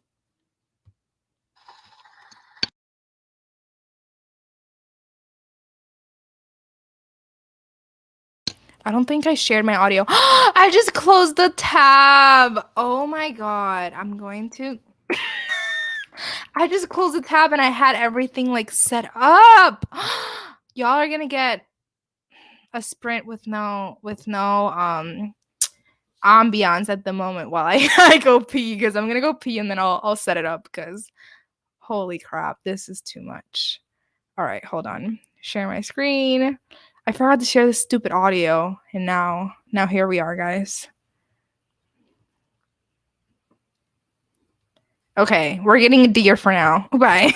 I don't think I shared my audio. I just closed the tab. Oh my god. I'm going to I just closed the tab and I had everything like set up. Y'all are going to get a sprint with no ambiance at the moment while I go pee because I'm going to go pee and then I'll set it up because holy crap, this is too much. All right, hold on. Share my screen. I forgot to share this stupid audio, and now here we are, guys. Okay, we're getting a deer for now. Bye.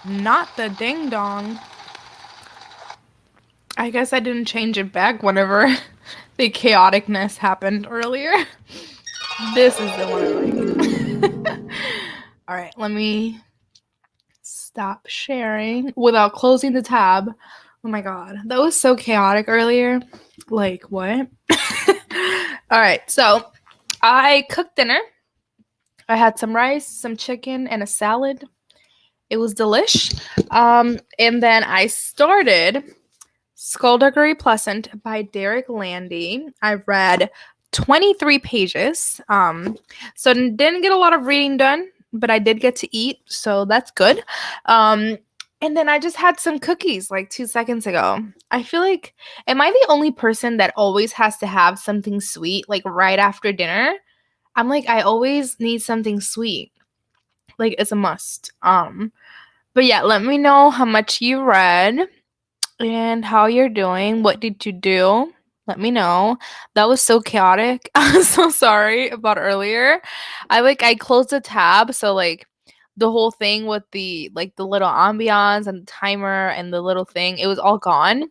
Not the ding dong. I guess I didn't change it back whenever the chaoticness happened earlier. This is the one I like. All right, let me stop sharing without closing the tab. Oh my god, that was so chaotic earlier. Like, what? All right, so I cooked dinner. I had some rice, some chicken, and a salad. It was delish. And then I started Skullduggery Pleasant by Derek Landy. I read 23 pages. So didn't get a lot of reading done, but I did get to eat, so that's good. And then I just had some cookies like 2 seconds ago. I feel like, am I the only person that always has to have something sweet like right after dinner? I'm like, I always need something sweet. Like it's a must. But yeah, let me know how much you read and how you're doing. What did you do? Let me know. That was so chaotic. I'm so sorry about earlier. I closed the tab, so like the whole thing with the little ambiance and the timer and the little thing, it was all gone.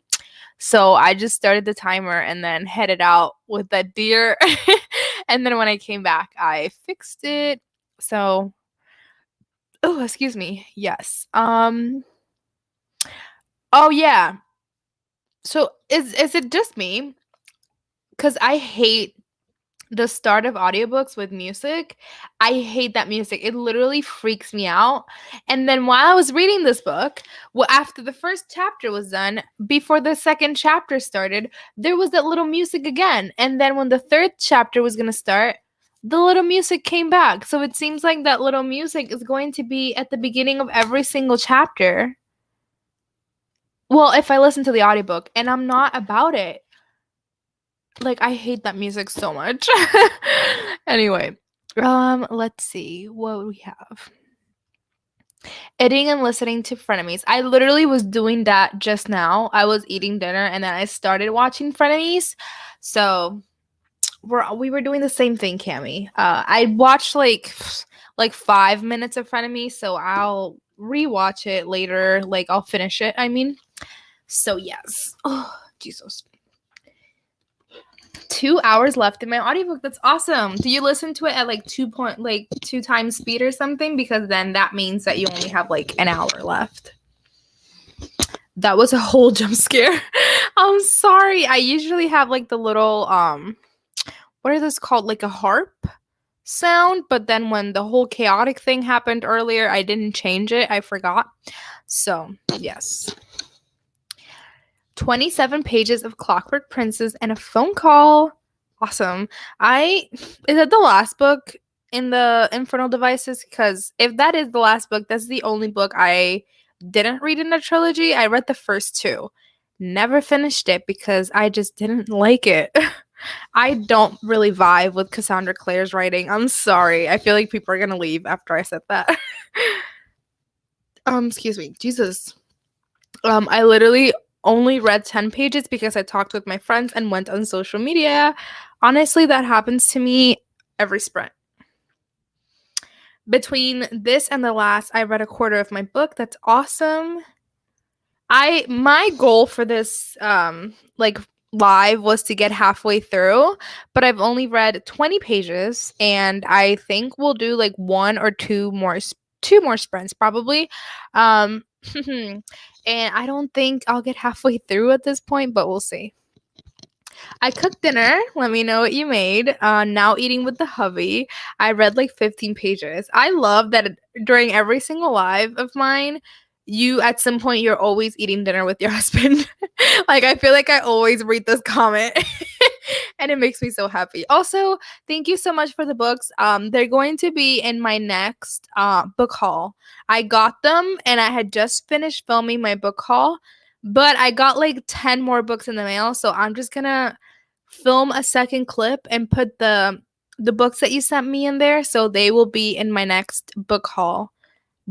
So I just started the timer and then headed out with that deer. And then when I came back, I fixed it. So, oh, excuse me. Yes. Oh yeah. So is it just me? Because I hate the start of audiobooks with music. I hate that music. It literally freaks me out. And then while I was reading this book, well, after the first chapter was done, before the second chapter started, there was that little music again. And then when the third chapter was going to start, the little music came back. So it seems like that little music is going to be at the beginning of every single chapter. Well, if I listen to the audiobook, and I'm not about it. Like, I hate that music so much. Anyway, let's see what we have. Eating and listening to frenemies. I literally was doing that just now. I was eating dinner and then I started watching frenemies. So we were doing the same thing, Cami. I watched like 5 minutes of frenemies, so I'll rewatch it later. Like I'll finish it. I mean, so yes. Oh, Jesus. 2 hours left in my audiobook. That's awesome. Do you listen to it at like 2 times speed or something? Because then that means that you only have like an hour left. That was a whole jump scare. I'm sorry. I usually have like the little what are those called? Like a harp sound, but then when the whole chaotic thing happened earlier, I didn't change it. I forgot. So, yes. 27 pages of Clockwork Princess and a phone call. Awesome. Is that the last book in the Infernal Devices? Because if that is the last book, that's the only book I didn't read in the trilogy. I read the first two. Never finished it because I just didn't like it. I don't really vibe with Cassandra Clare's writing. I'm sorry. I feel like people are gonna leave after I said that. Excuse me. Jesus. I literally only read 10 pages because I talked with my friends and went on social media. Honestly, that happens to me every sprint. Between this and the last, I read a quarter of my book. That's awesome. My goal for this like live was to get halfway through, but I've only read 20 pages and I think we'll do like two more sprints probably. And I don't think I'll get halfway through at this point, but we'll see. I cooked dinner. Let me know what you made. Now eating with the hubby. I read like 15 pages. I love that during every single live of mine, you at some point you're always eating dinner with your husband. Like I feel like I always read this comment. And it makes me so happy. Also, thank you so much for the books. They're going to be in my next book haul. I got them and I had just finished filming my book haul, but I got like 10 more books in the mail, so I'm just gonna film a second clip and put the books that you sent me in there, so they will be in my next book haul.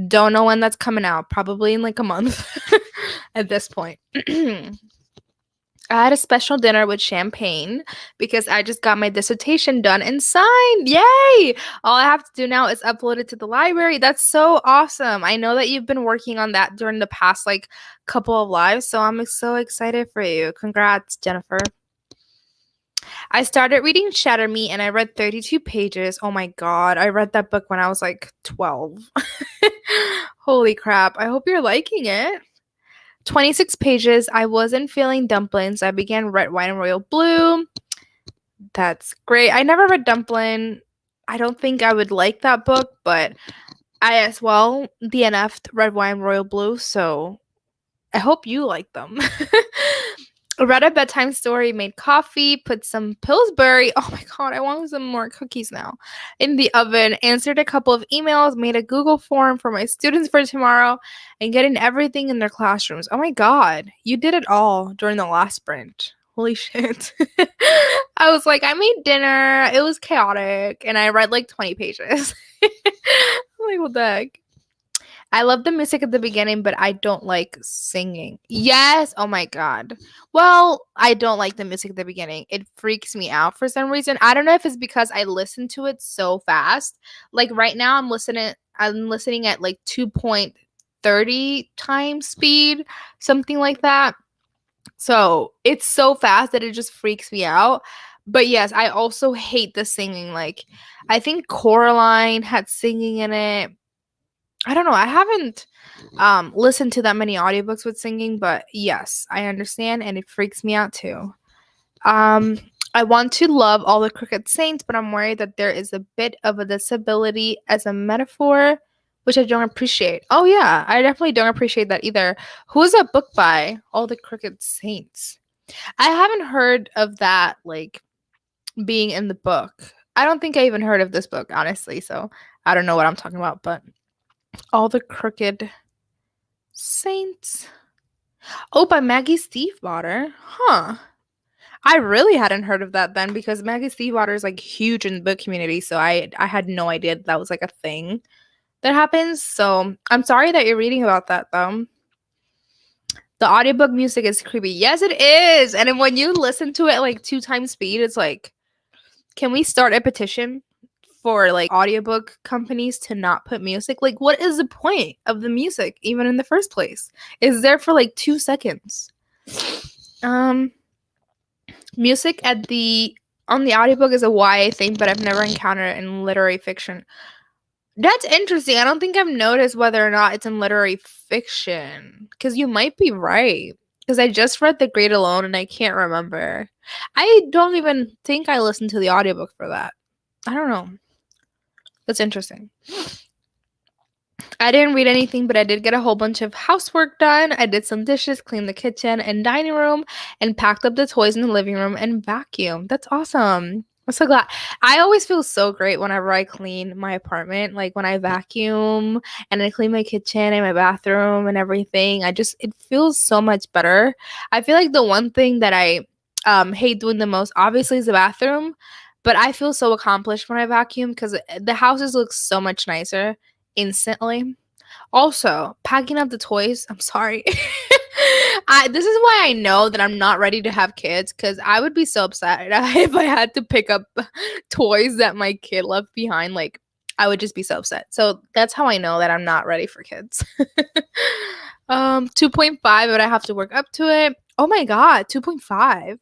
Don't know when that's coming out. Probably in like a month at this point. I had a special dinner with champagne because I just got my dissertation done and signed. Yay! All I have to do now is upload it to the library. That's so awesome. I know that you've been working on that during the past like couple of lives, so I'm so excited for you. Congrats, Jennifer. I started reading Shatter Me and I read 32 pages. Oh my god, I read that book when I was like 12. Holy crap. I hope you're liking it. 26 pages. I wasn't feeling dumplings. I began Red, White, and Royal Blue. That's great. I never read Dumpling. I don't think I would like that book, but I as well DNF'd Red, White, and Royal Blue, so I hope you like them. Read a bedtime story, made coffee, put some Pillsbury. Oh my god, I want some more cookies now. In the oven, answered a couple of emails, made a Google form for my students for tomorrow, and getting everything in their classrooms. Oh my god, you did it all during the last sprint. Holy shit. I was like, I made dinner. It was chaotic, and I read like 20 pages. I'm like, what the heck? I love the music at the beginning, but I don't like singing. Yes. Oh my god. Well, I don't like the music at the beginning. It freaks me out for some reason. I don't know if it's because I listen to it so fast. Like right now I'm listening at like 2.30 times speed, something like that. So, it's so fast that it just freaks me out. But yes, I also hate the singing. Like I think Coraline had singing in it. I don't know. I haven't listened to that many audiobooks with singing, but yes, I understand and it freaks me out too. Um I want to love all the Crooked Saints, but I'm worried that there is a bit of a disability as a metaphor, which I don't appreciate. Oh yeah, I definitely don't appreciate that either. Who's that book by? All the Crooked Saints. I haven't heard of that like being in the book. I don't think I even heard of this book, honestly, so I don't know what I'm talking about, but all the Crooked Saints. Oh, by Maggie Stiefvater. Huh. I really hadn't heard of that then because Maggie Stiefvater is like huge in the book community, so I had no idea that was like a thing that happens. So I'm sorry that you're reading about that though. The audiobook music is creepy. Yes, it is. And then when you listen to it like 2 times speed, it's like, can we start a petition for like audiobook companies to not put music? Like, what is the point of the music even in the first place? It's there for like 2 seconds. Music on the audiobook is a YA thing, but I've never encountered it in literary fiction. That's interesting. I don't think I've noticed whether or not it's in literary fiction. Because you might be right. Because I just read The Great Alone and I can't remember. I don't even think I listened to the audiobook for that. I don't know. That's interesting. I didn't read anything, but I did get a whole bunch of housework done. I did some dishes, cleaned the kitchen and dining room, and packed up the toys in the living room and vacuumed. That's awesome. I'm so glad. I always feel so great whenever I clean my apartment. Like when I vacuum and I clean my kitchen and my bathroom and everything. It feels so much better. I feel like the one thing that I hate doing the most, obviously, is the bathroom. But I feel so accomplished when I vacuum because the houses look so much nicer instantly. Also, packing up the toys, I'm sorry. This is why I know that I'm not ready to have kids because I would be so upset if I had to pick up toys that my kid left behind. Like, I would just be so upset. So that's how I know that I'm not ready for kids. 2.5, but I have to work up to it. Oh my god, 2.5.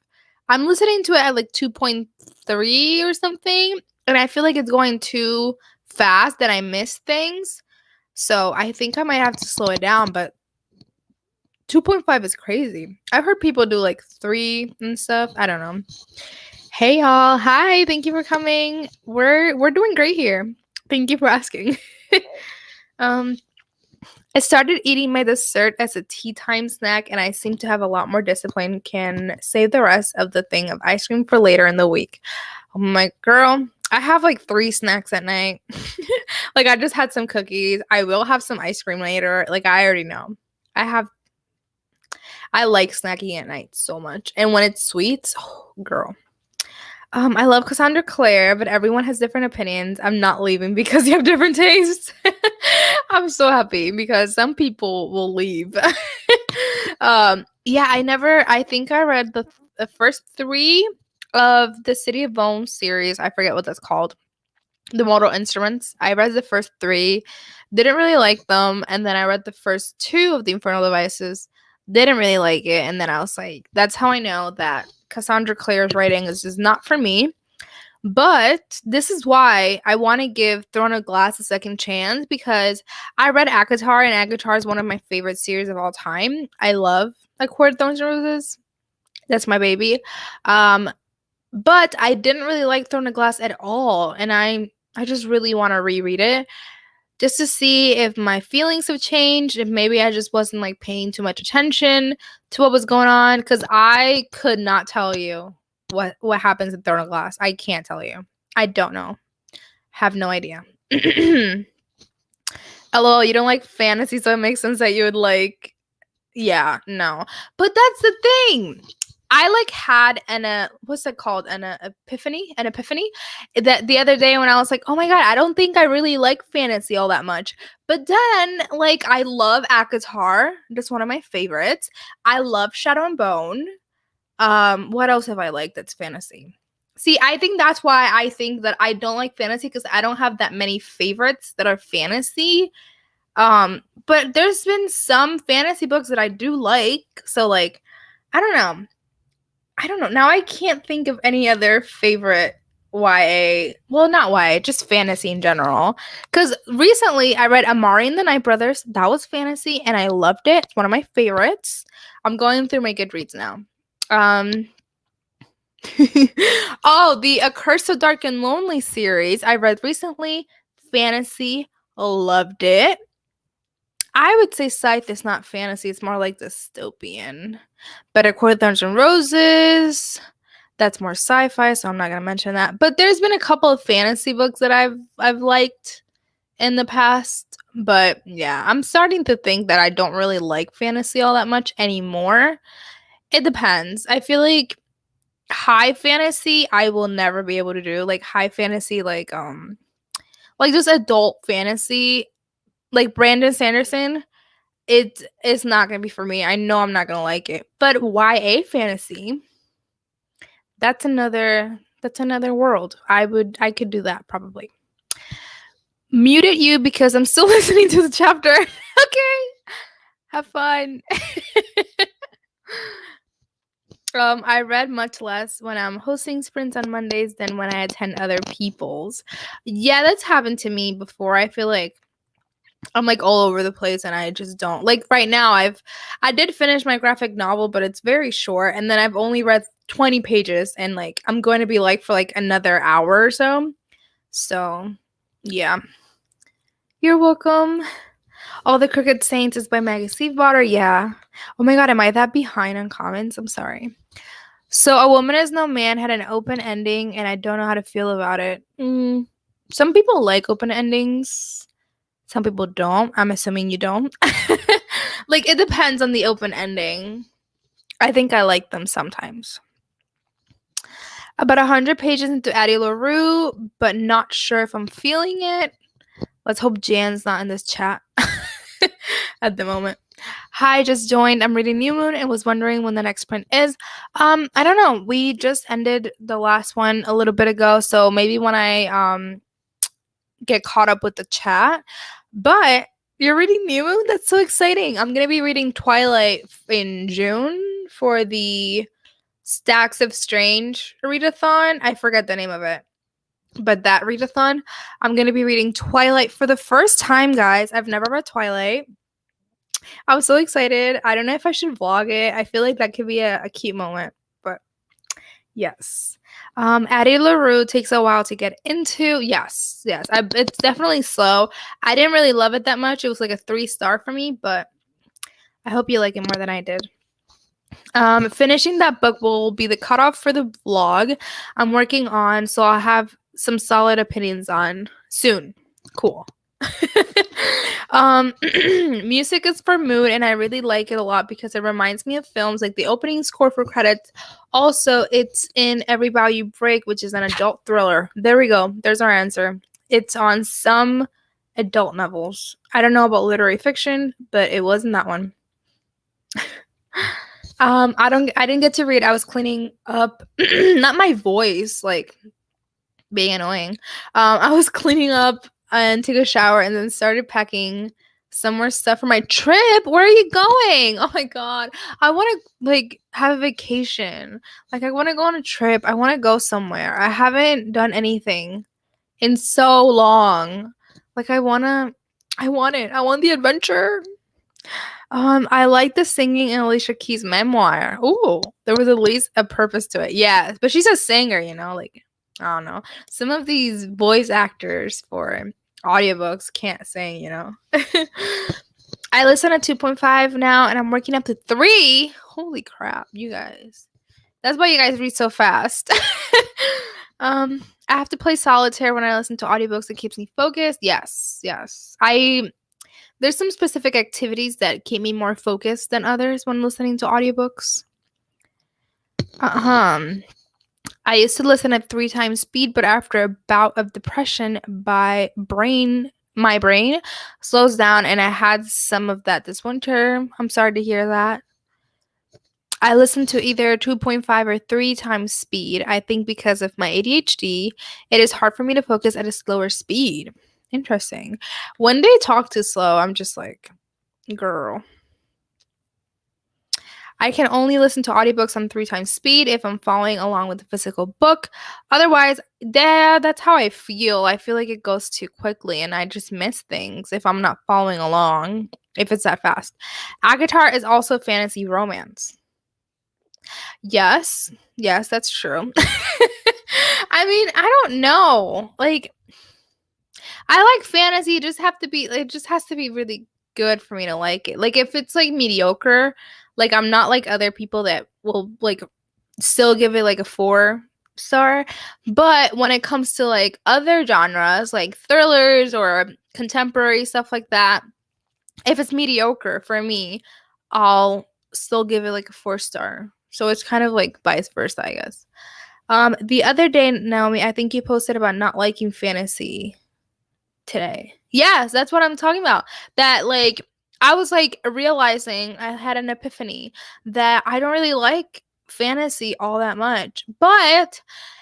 I'm listening to it at like 2.3 or something, and I feel like it's going too fast that I miss things. So I think I might have to slow it down, but 2.5 is crazy. I've heard people do like 3 and stuff. I don't know. Hey y'all. Hi, thank you for coming. We're doing great here. Thank you for asking. I started eating my dessert as a tea time snack, and I seem to have a lot more discipline. Can save the rest of the thing of ice cream for later in the week. Oh my girl, I have like 3 snacks at night. Like I just had some cookies. I will have some ice cream later. Like I already know. I like snacking at night so much. And when it's sweets, oh girl. I love Cassandra Clare, but everyone has different opinions. I'm not leaving because you have different tastes. I'm so happy because some people will leave. Yeah, I think I read the first three of the City of Bones series. I forget what that's called. The Mortal Instruments. I read the first three, didn't really like them, and then I read the first two of the Infernal Devices, didn't really like it, and then I was like, that's how I know that Cassandra Clare's writing is just not for me. But this is why I want to give Throne of Glass a second chance, because I read ACOTAR, and ACOTAR is one of my favorite series of all time. I love A Court of Thorns and Roses. That's my baby. But I didn't really like Throne of Glass at all, and I just really want to reread it just to see if my feelings have changed, if maybe I just wasn't like paying too much attention to what was going on, because I could not tell you what happens in Throne of Glass. I can't tell you. I don't know. Have no idea. LOL, you don't like fantasy, so it makes sense that you would like. Yeah, no. But that's the thing. I like had what's it called? An epiphany that the other day when I was like, oh my god, I don't think I really like fantasy all that much. But then, like, I love ACOTAR. That's one of my favorites. I love Shadow and Bone. What else have I liked that's fantasy? See, I think that's why I think that I don't like fantasy, because I don't have that many favorites that are fantasy. But there's been some fantasy books that I do like. So like, I don't know. Now I can't think of any other favorite YA. Well, not YA, just fantasy in general. Because recently I read Amari and the Night Brothers. That was fantasy and I loved it. It's one of my favorites. I'm going through my Goodreads now. Oh, the A Curse of Dark and Lonely series I read recently. Fantasy. Loved it. I would say Scythe is not fantasy. It's more like dystopian. But A Court of Thorns and Roses, that's more sci-fi, so I'm not gonna mention that. But there's been a couple of fantasy books that I've liked in the past. But yeah, I'm starting to think that I don't really like fantasy all that much anymore. It depends. I feel like high fantasy I will never be able to do. Like high fantasy, like just adult fantasy, like Brandon Sanderson, it's not gonna be for me. I know I'm not gonna like it. But YA fantasy, that's another world. I could do that probably. Muted you because I'm still listening to the chapter. Okay. Have fun. I read much less when I'm hosting sprints on Mondays than when I attend other people's. Yeah, that's happened to me before. I feel like I'm like all over the place and I just don't like right now. I did finish my graphic novel, but it's very short, and then I've only read 20 pages, and like I'm going to be like for like another hour or so. So yeah. You're welcome. All the Crooked Saints is by Maggie Stiefvater. Yeah. Oh my god, am I that behind on comments? I'm sorry. So A Woman Is No Man had an open ending, and I don't know how to feel about it. Some people like open endings. Some people don't. I'm assuming you don't. Like, it depends on the open ending. I think I like them sometimes. About 100 pages into Addie LaRue, but not sure if I'm feeling it. Let's hope Jan's not in this chat at the moment. Hi, just joined. I'm reading New Moon and was wondering when the next print is. I don't know. We just ended the last one a little bit ago, so maybe when I get caught up with the chat. But you're reading New Moon? That's so exciting. I'm going to be reading Twilight in June for the Stacks of Strange readathon. I forget the name of it. But that readathon, I'm going to be reading Twilight for the first time, guys. I've never read Twilight. I was so excited. I don't know if I should vlog it. I feel like that could be a cute moment. But yes. Addie LaRue takes a while to get into. Yes. It's definitely slow. I didn't really love it that much. It was like a 3-star for me, but I hope you like it more than I did. Finishing that book will be the cutoff for the vlog I'm working on, so I'll have some solid opinions on soon. Cool. Music is for mood, and I really like it a lot because it reminds me of films, like the opening score for credits. Also, it's in Every Bow You Break, which is an adult thriller. There we go. There's our answer. It's on some adult novels. I don't know about literary fiction, but it was in that one. I didn't get to read. I was cleaning up not my voice, like being annoying. I was cleaning up and took a shower and then started packing some more stuff for my trip. Where are you going? Oh my god. I want to like have a vacation. Like I want to go on a trip. I want to go somewhere. I haven't done anything in so long. Like I want it. I want the adventure. I like the singing in Alicia Keys' memoir. Ooh, there was at least a purpose to it. Yeah, but she's a singer, you know, like I don't know. Some of these voice actors for audiobooks can't sing, you know. I listen to 2.5 now and I'm working up to 3. Holy crap, you guys. That's why you guys read so fast. I have to play solitaire when I listen to audiobooks. It keeps me focused. Yes, yes. There's some specific activities that keep me more focused than others when listening to audiobooks. I used to listen at 3 times speed, but after a bout of depression, my brain slows down, and I had some of that this winter. I'm sorry to hear that. I listen to either 2.5 or 3 times speed. I think because of my ADHD, it is hard for me to focus at a slower speed. Interesting. When they talk too slow, I'm just like, girl. I can only listen to audiobooks on 3 times speed if I'm following along with the physical book. Otherwise, that's how I feel. I feel like it goes too quickly and I just miss things if I'm not following along, if it's that fast. Agatar is also fantasy romance. Yes, yes, that's true. I mean, I don't know. Like, I like fantasy. It just has to be really good for me to like it. Like if it's like mediocre, like I'm not like other people that will like still give it like a 4 star. But when it comes to like other genres, like thrillers or contemporary stuff like that, if it's mediocre for me, I'll still give it like a 4 star. So it's kind of like vice versa, I guess. The other day, Naomi, I think you posted about not liking fantasy today. Yes, that's what I'm talking about. That like I was like realizing I had an epiphany that I don't really like fantasy all that much. But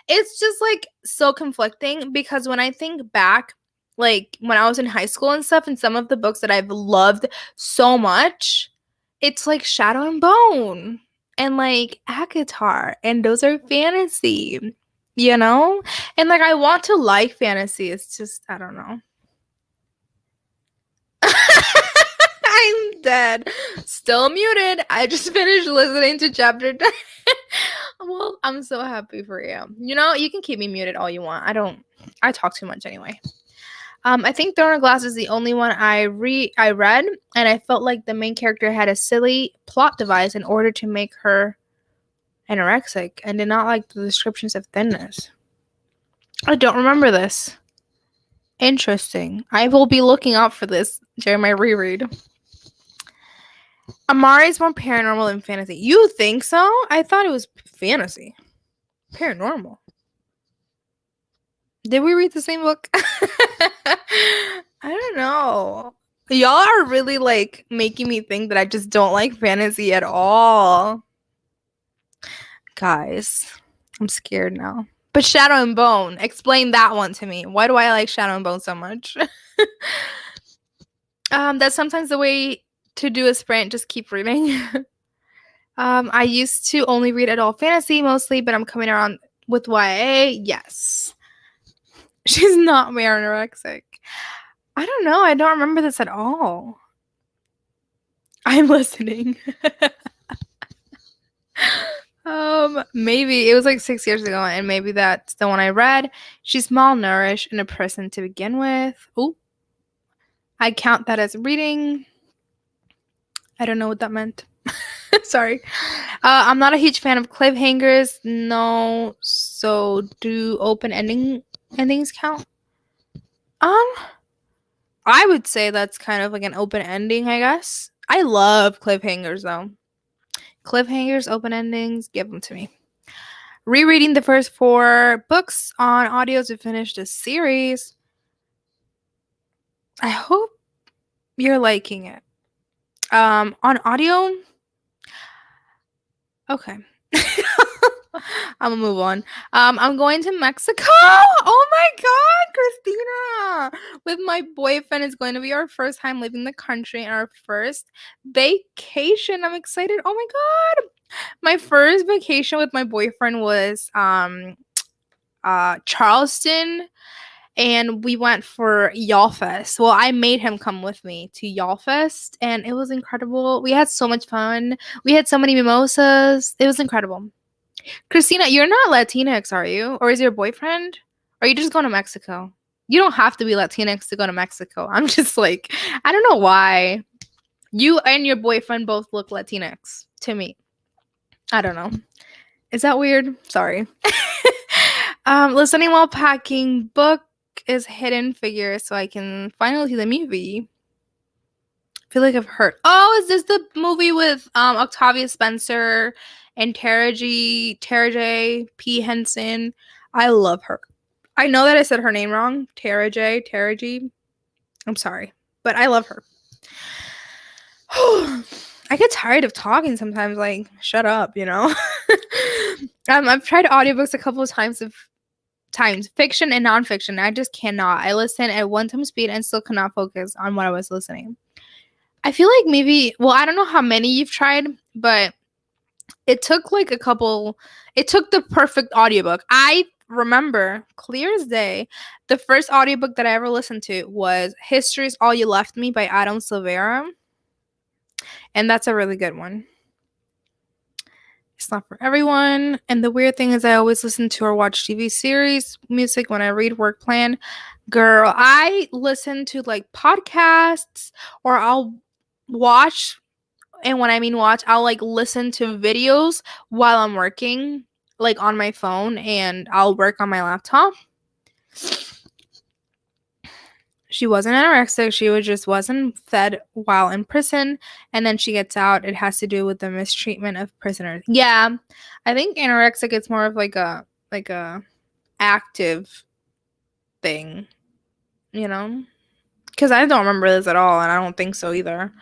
it's just like so conflicting because when I think back like when I was in high school and stuff and some of the books that I've loved so much, it's like Shadow and Bone and like Akatar and those are fantasy, you know? And like I want to like fantasy. It's just I don't know. I'm dead. Still muted. I just finished listening to chapter 10. Well, I'm so happy for you. You know, you can keep me muted all you want. I talk too much anyway. I think Throne of Glass is the only one I read, and I felt like the main character had a silly plot device in order to make her anorexic, and did not like the descriptions of thinness. I don't remember this. Interesting. I will be looking out for this during my reread. Amari is more paranormal than fantasy. You think so? I thought it was fantasy. Paranormal. Did we read the same book? I don't know. Y'all are really like making me think that I just don't like fantasy at all. Guys, I'm scared now. But Shadow and Bone, explain that one to me. Why do I like Shadow and Bone so much? That's sometimes the way to do a sprint. Just keep reading. I used to only read adult fantasy mostly, but I'm coming around with YA. Yes. She's not anorexic. I don't know. I don't remember this at all. I'm listening. Maybe it was like 6 years ago, and maybe that's the one I read. She's malnourished and a person to begin with. Ooh. I count that as reading. I don't know what that meant. Sorry. I'm not a huge fan of cliffhangers. No. So do endings count? I would say that's kind of like an open ending, I guess. I love cliffhangers though. Cliffhangers, open endings, give them to me. Rereading the first 4 books on audio to finish the series. I hope you're liking it. On audio, Okay. I'm gonna move on. I'm going to Mexico. Oh my God, Christina! With my boyfriend, it's going to be our first time leaving the country and our first vacation. I'm excited. Oh my God. My first vacation with my boyfriend was Charleston, and we went for Y'all Fest. Well, I made him come with me to Y'all Fest, and it was incredible. We had so much fun. We had so many mimosas. It was incredible. Christina, you're not Latinx, are you? Or is your boyfriend? Or are you just going to Mexico? You don't have to be Latinx to go to Mexico. I'm just like, I don't know why. You and your boyfriend both look Latinx to me. I don't know. Is that weird? Sorry. Listening while packing book is Hidden Figures, so I can finally see the movie. I feel like I've heard. Oh, is this the movie with Octavia Spencer and Tara J. P. Henson? I love her. I know that I said her name wrong. Tara G. I'm sorry, but I love her. I get tired of talking sometimes. Like, shut up, you know. I've tried audiobooks a couple of times, fiction and nonfiction. I just cannot. I listen at one time speed and still cannot focus on what I was listening. I feel like maybe, well, I don't know how many you've tried, but it took like it took the perfect audiobook. I remember clear as day, the first audiobook that I ever listened to was History's All You Left Me by Adam Silvera. And that's a really good one. It's not for everyone. And the weird thing is I always listen to or watch TV series, music when I read work plan. Girl, I listen to like podcasts, or I'll watch, and when I mean watch, I'll like listen to videos while I'm working, like on my phone, and I'll work on my laptop. She wasn't anorexic. She wasn't fed while in prison, and then she gets out. It has to do with the mistreatment of prisoners. Yeah, I think anorexic is more of like a active thing, you know? Because I don't remember this at all, and I don't think so either.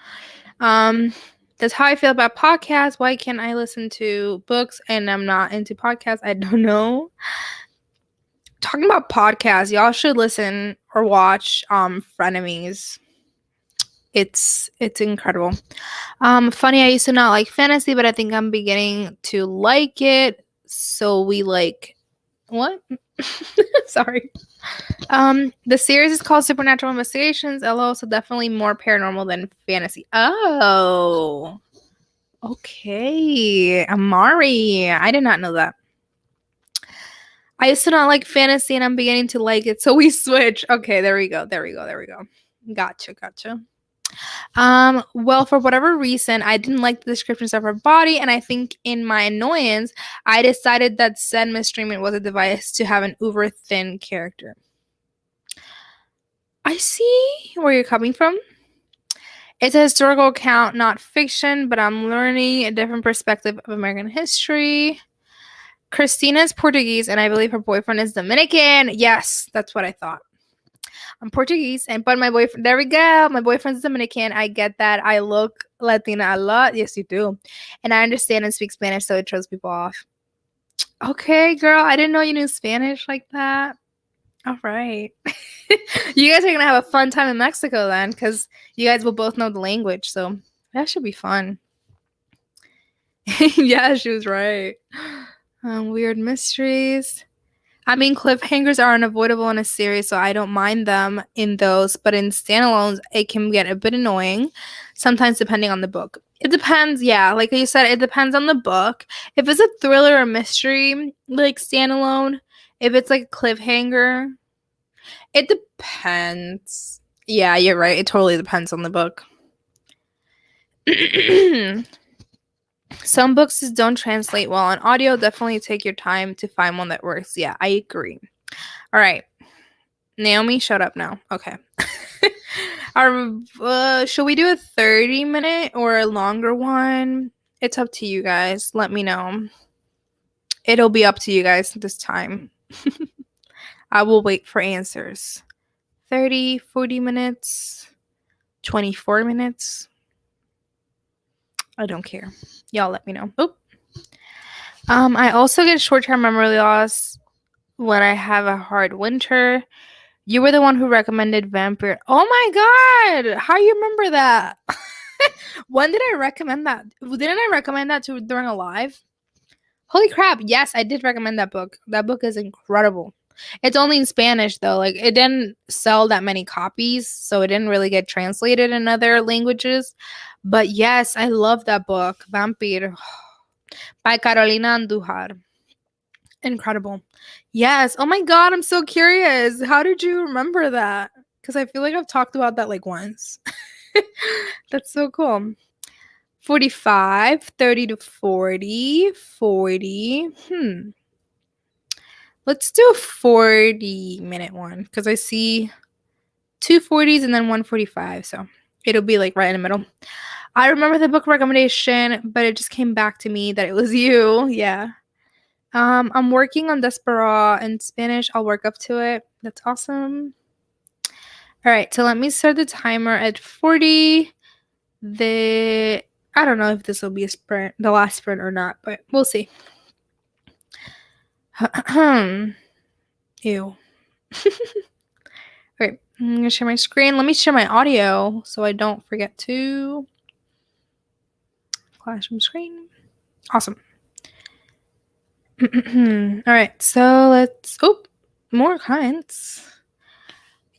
That's how I feel about podcasts. Why can't I listen to books and I'm not into podcasts? I don't know. Talking about podcasts, y'all should listen or watch Frenemies. It's incredible. Funny, I used to not like fantasy, but I think I'm beginning to like it. So we like what? Sorry. The series is called Supernatural Investigations. LO, so definitely more paranormal than fantasy. Oh. Okay. Amari. I did not know that. I used to not like fantasy and I'm beginning to like it. So we switch. Okay, there we go. Gotcha. Well, for whatever reason, I didn't like the descriptions of her body, and I think in my annoyance, I decided that said mistreatment was a device to have an uber thin character. I see where you're coming from. It's a historical account, not fiction, but I'm learning a different perspective of American history. Christina is Portuguese, and I believe her boyfriend is Dominican. Yes, that's what I thought. I'm Portuguese, but my boyfriend, there we go. My boyfriend's Dominican. I get that. I look Latina a lot. Yes, you do. And I understand and speak Spanish, so it throws people off. Okay, girl. I didn't know you knew Spanish like that. All right. You guys are going to have a fun time in Mexico then, because you guys will both know the language. So that should be fun. Yeah, she was right. Weird mysteries. I mean, cliffhangers are unavoidable in a series, so I don't mind them in those. But in standalones, it can get a bit annoying, sometimes depending on the book. It depends, yeah. Like you said, it depends on the book. If it's a thriller or mystery, like standalone, if it's like a cliffhanger, it depends. Yeah, you're right. It totally depends on the book. Some books just don't translate well on audio. Definitely take your time to find one that works. Yeah, I agree. All right. Naomi, shut up now. Okay. Should we do a 30-minute or a longer one? It's up to you guys. Let me know. It'll be up to you guys this time. I will wait for answers. 30, 40 minutes, 24 minutes. I don't care. Y'all let me know. Oop. I also get short-term memory loss when I have a hard winter. You were the one who recommended Vampire. Oh my god! How you remember that? When did I recommend that? Didn't I recommend that to during a live? Holy crap! Yes, I did recommend that book. That book is incredible. It's only in Spanish though. Like it didn't sell that many copies, so it didn't really get translated in other languages. But yes, I love that book, Vampire by Carolina Andujar. Incredible. Yes. Oh my god, I'm so curious. How did you remember that? Because I feel like I've talked about that like once. That's so cool. 45, 30 to 40, 40. Let's do a 40-minute one because I see two 40s and then 145. So it'll be like right in the middle. I remember the book recommendation, but it just came back to me that it was you. Yeah. I'm working on Desperate in Spanish. I'll work up to it. That's awesome. All right, so let me start the timer at 40. I don't know if this will be a sprint, the last sprint or not, but we'll see. Ew. Okay, I'm gonna share my screen. Let me share my audio so I don't forget to flash my screen. Awesome. All right, so let's. Oh, more comments.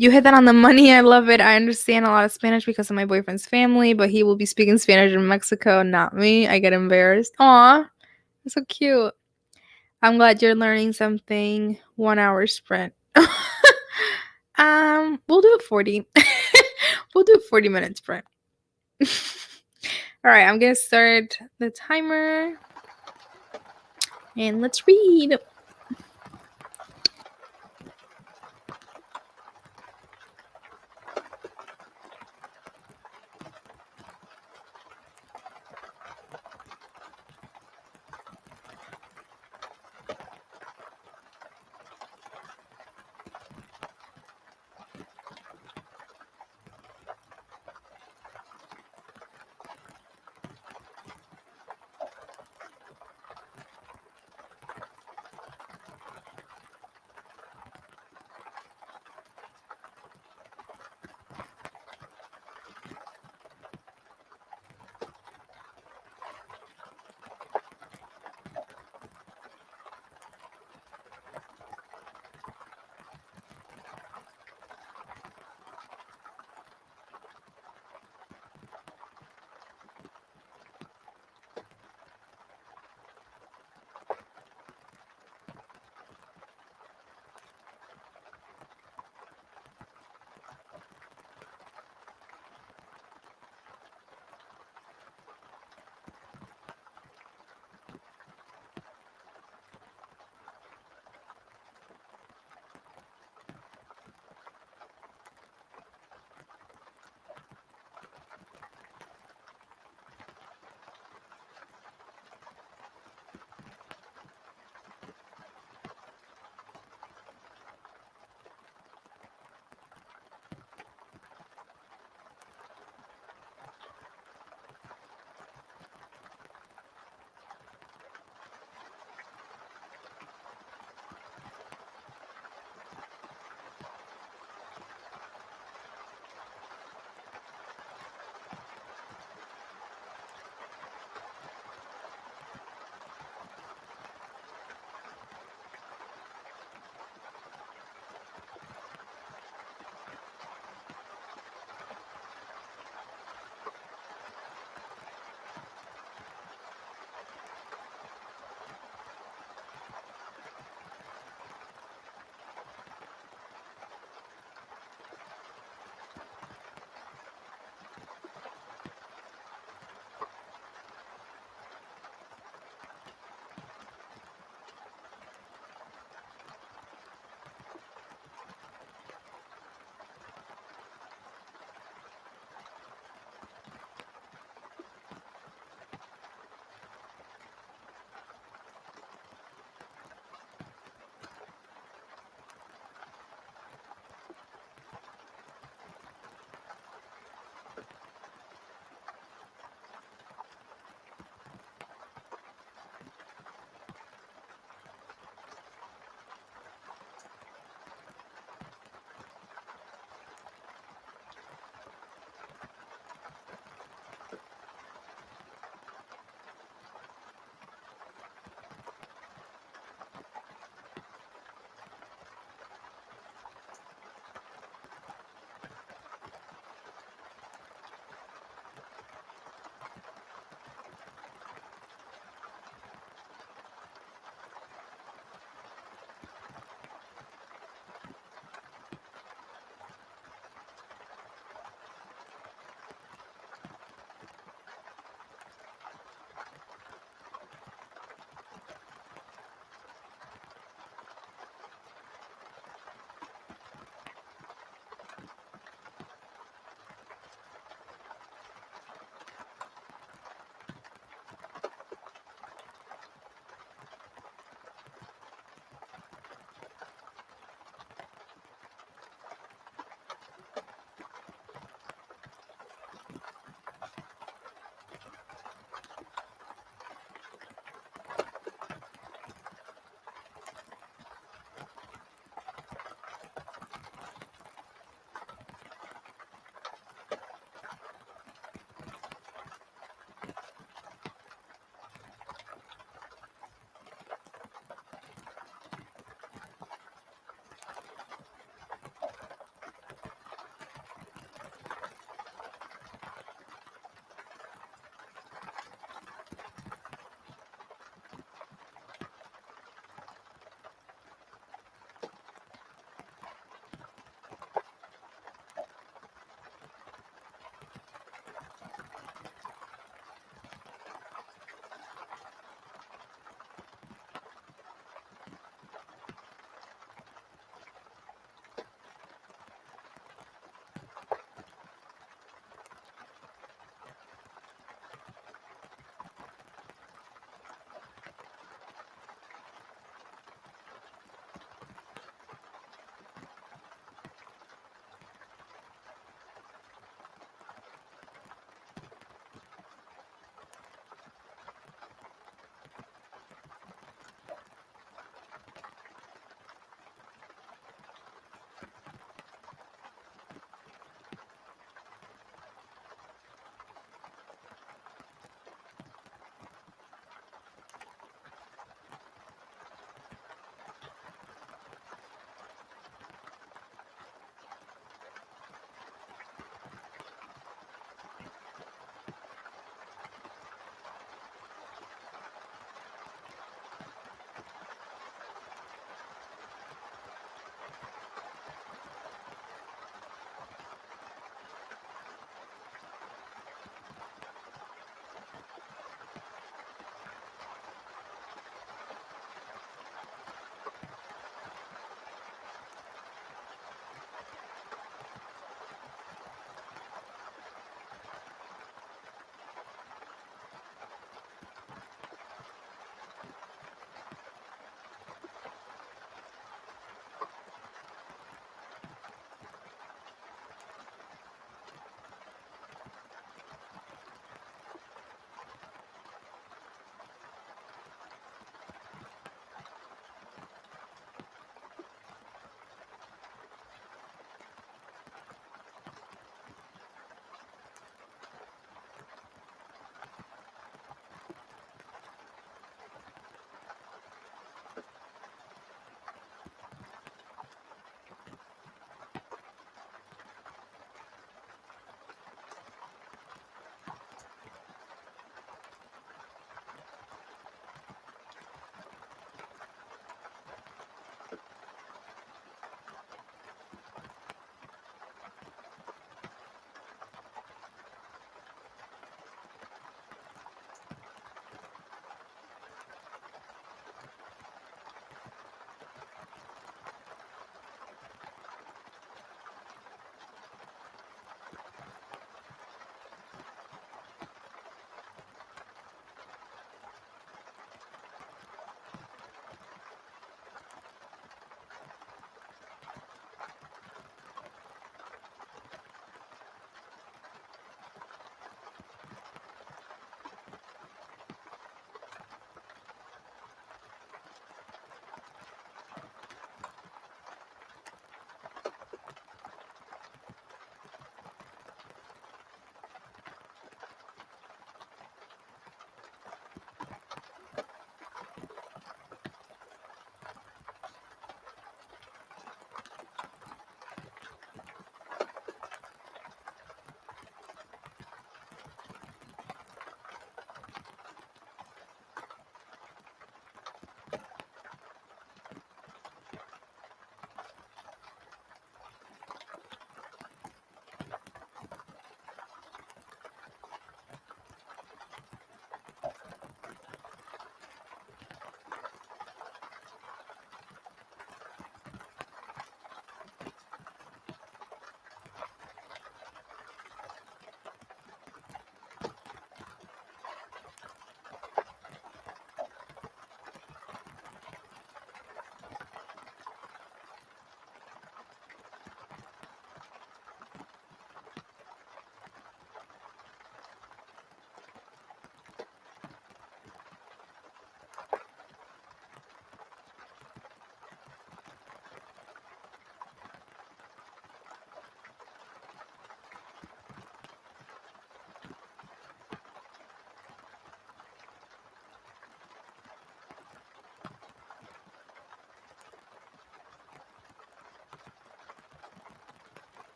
You hit that on the money. I love it. I understand a lot of Spanish because of my boyfriend's family, but he will be speaking Spanish in Mexico, not me. I get embarrassed. Aw, that's so cute. I'm glad you're learning something. 1 hour sprint. We'll do a 40. We'll do a 40-minute sprint. All right, I'm gonna start the timer. And let's read.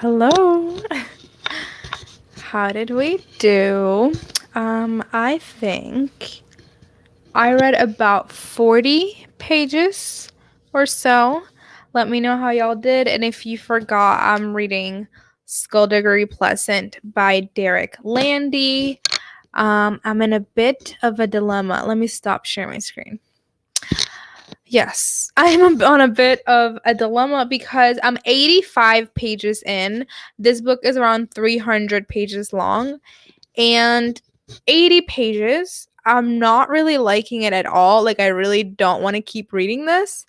Hello. How did we do? I think I read about 40 pages or so. Let me know how y'all did. And if you forgot, I'm reading Skullduggery Pleasant by Derek Landy. I'm in a bit of a dilemma. Let me stop sharing my screen. Yes, I'm on a bit of a dilemma because I'm 85 pages in. This book is around 300 pages long, and 80 pages, I'm not really liking it at all. Like, I really don't want to keep reading this,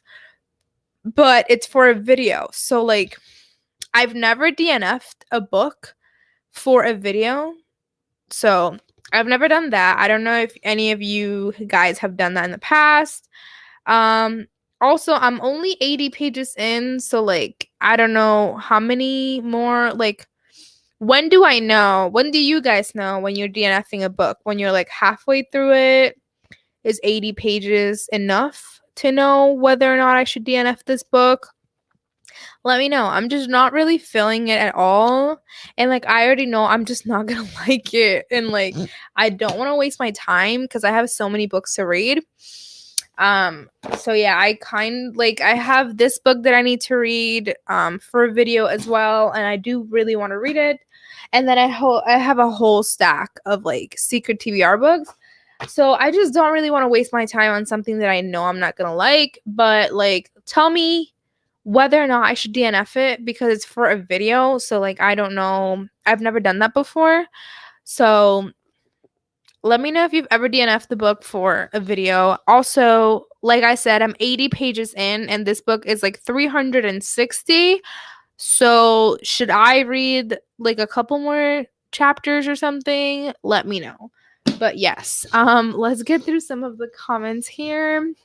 but it's for a video. So, like, I've never DNF'd a book for a video. So, I've never done that. I don't know if any of you guys have done that in the past. Um, Also, I'm only 80 pages in, so like I don't know how many more like when do I know? When do you guys know when you're DNFing a book? When you're like halfway through it? Is 80 pages enough to know whether or not I should DNF this book? Let me know. I'm just not really feeling it at all. And like I already know I'm just not gonna like it. And like I don't want to waste my time because I have so many books to read. So yeah, I have this book that I need to read for a video as well, and I do really want to read it. And then I have a whole stack of like secret TBR books. So I just don't really want to waste my time on something that I know I'm not gonna like. But like, tell me whether or not I should DNF it because it's for a video. So like, I don't know. I've never done that before. So let me know if you've ever DNF'd the book for a video. Also, like I said, I'm 80 pages in, and this book is like 360. So should I read like a couple more chapters or something? Let me know. But yes, let's get through some of the comments here.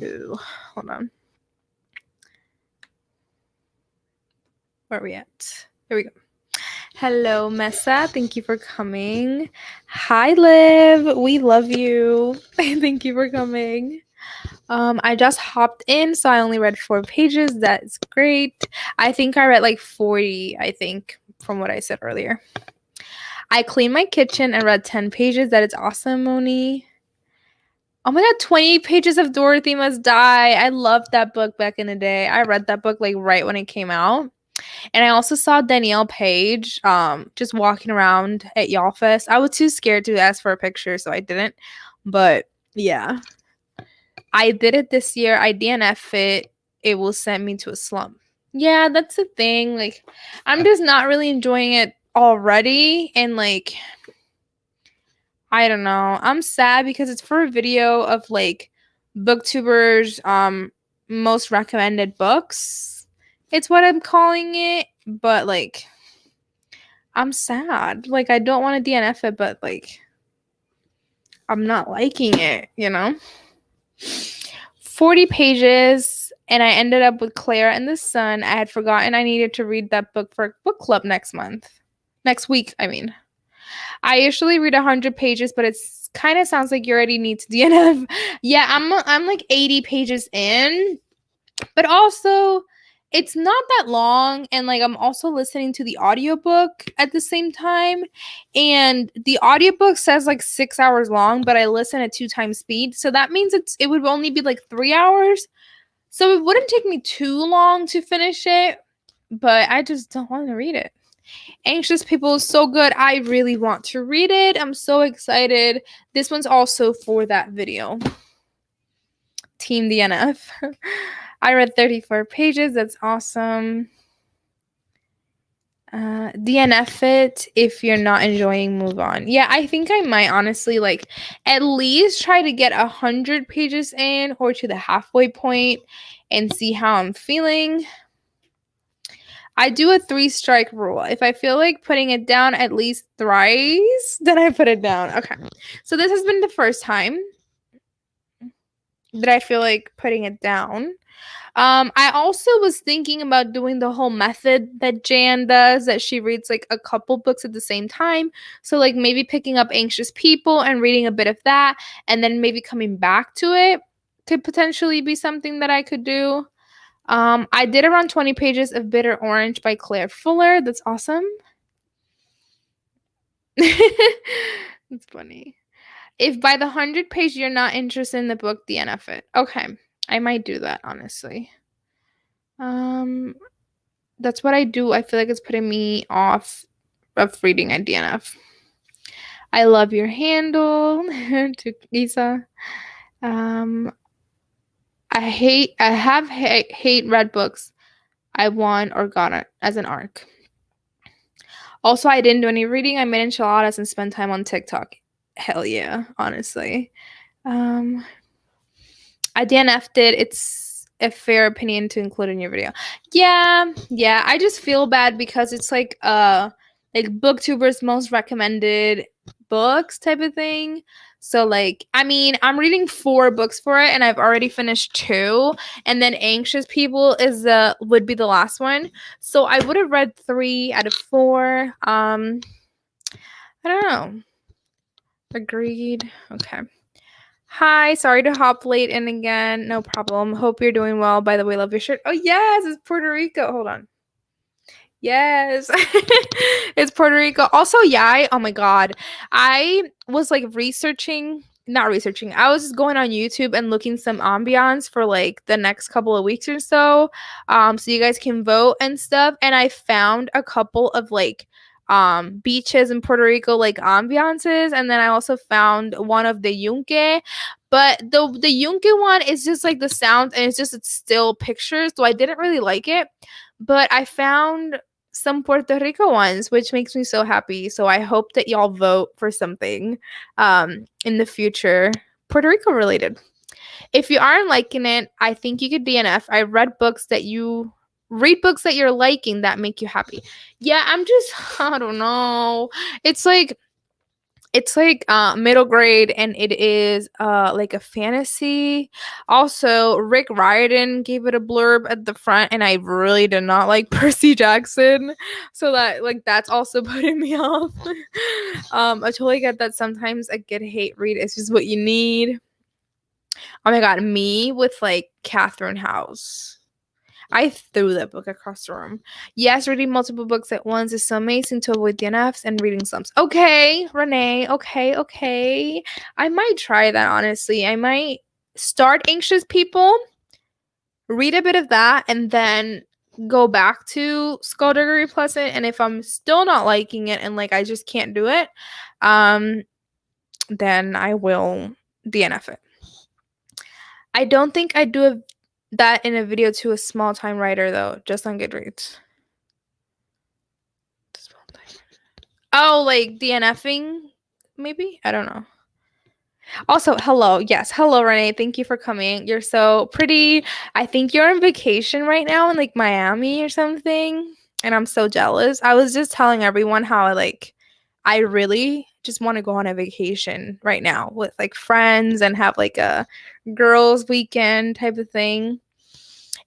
Ooh, hold on. Where are we at? Here we go. Hello, Messa. Thank you for coming. Hi, Liv. We love you. Thank you for coming. I just hopped in, so I only read 4 pages. That's great. I think I read like 40, I think, from what I said earlier. I cleaned my kitchen and read 10 pages. That is awesome, Moni. Oh my god, 20 pages of Dorothy Must Die. I loved that book back in the day. I read that book like right when it came out. And I also saw Danielle Page just walking around at Y'all Fest. I was too scared to ask for a picture, so I didn't. But yeah. I did it this year. I DNF it. It will send me to a slump. Yeah, that's the thing. Like, I'm just not really enjoying it already. And like, I don't know. I'm sad because it's for a video of like booktubers most recommended books. It's what I'm calling it, but like I'm sad. Like I don't want to DNF it, but like I'm not liking it, you know? 40 pages and I ended up with Clara and the Sun. I had forgotten I needed to read that book for book club next month. Next week, I mean. I usually read 100 pages, but it's kind of sounds like you already need to DNF. Yeah, I'm like 80 pages in, but also it's not that long, and like I'm also listening to the audiobook at the same time, and the audiobook says like 6 hours long, but I listen at 2 times speed, so that means it would only be like 3 hours. So it wouldn't take me too long to finish it, but I just don't want to read it. Anxious People is so good. I really want to read it. I'm so excited. This one's also for that video. Team DNF. I read 34 pages. That's awesome. DNF it if you're not enjoying, move on. Yeah, I think I might honestly like at least try to get 100 pages in or to the halfway point and see how I'm feeling. I do a 3-strike rule. If I feel like putting it down at least thrice, then I put it down. Okay. So this has been the first time that I feel like putting it down. I also was thinking about doing the whole method that Jan does, that she reads like a couple books at the same time. So like maybe picking up Anxious People and reading a bit of that, and then maybe coming back to it could potentially be something that I could do. I did around 20 pages of Bitter Orange by Claire Fuller. That's awesome. That's funny. If by the 100 page you're not interested in the book, DNF it. Okay. I might do that, honestly. That's what I do. I feel like it's putting me off of reading at DNF. I love your handle to Isa. I hate read books I won or got it as an ARC. Also, I didn't do any reading. I made enchiladas and spent time on TikTok. Hell yeah, honestly. I DNF'd it. It's a fair opinion to include in your video. Yeah. I just feel bad because it's like BookTuber's most recommended books type of thing. So like, I mean, I'm reading 4 books for it and I've already finished 2, and then Anxious People would be the last one. So I would have read 3 out of 4. I don't know. Agreed. Okay. Hi, sorry to hop late in again. No problem. Hope you're doing well. By the way, love your shirt. Oh yes, it's Puerto Rico. Hold on. Yes. It's Puerto Rico. Also, yeah, oh my god. I was like not researching. I was just going on YouTube and looking some ambiance for like the next couple of weeks or so. So you guys can vote and stuff. And I found a couple of like beaches in Puerto Rico like ambiances, and then I also found one of the Yunque, but the Yunque one is just like the sound and it's still pictures, so I didn't really like it. But I found some Puerto Rico ones, which makes me so happy. So I hope that y'all vote for something in the future Puerto Rico related. If you aren't liking it, I think you could DNF. I read books that read books that you're liking that make you happy. Yeah, I don't know. It's like middle grade, and it is like a fantasy. Also, Rick Riordan gave it a blurb at the front, and I really did not like Percy Jackson, so that's also putting me off. I totally get that sometimes a good hate read is just what you need. Oh my god, me with like Catherine House. I threw that book across the room. Yes, reading multiple books at once is so amazing to avoid DNFs and reading slumps. Okay, Renee. Okay. I might try that, honestly. I might start Anxious People, read a bit of that, and then go back to Skullduggery Pleasant. And if I'm still not liking it and like I just can't do it, then I will DNF it. I don't think I'd do that in a video to a small time writer though, just on Goodreads. Oh, like DNFing maybe? I don't know. Also, hello. Yes, hello Renee. Thank you for coming. You're so pretty. I think you're on vacation right now in like Miami or something, and I'm so jealous. I was just telling everyone how I really just want to go on a vacation right now with like friends and have like a girls weekend type of thing.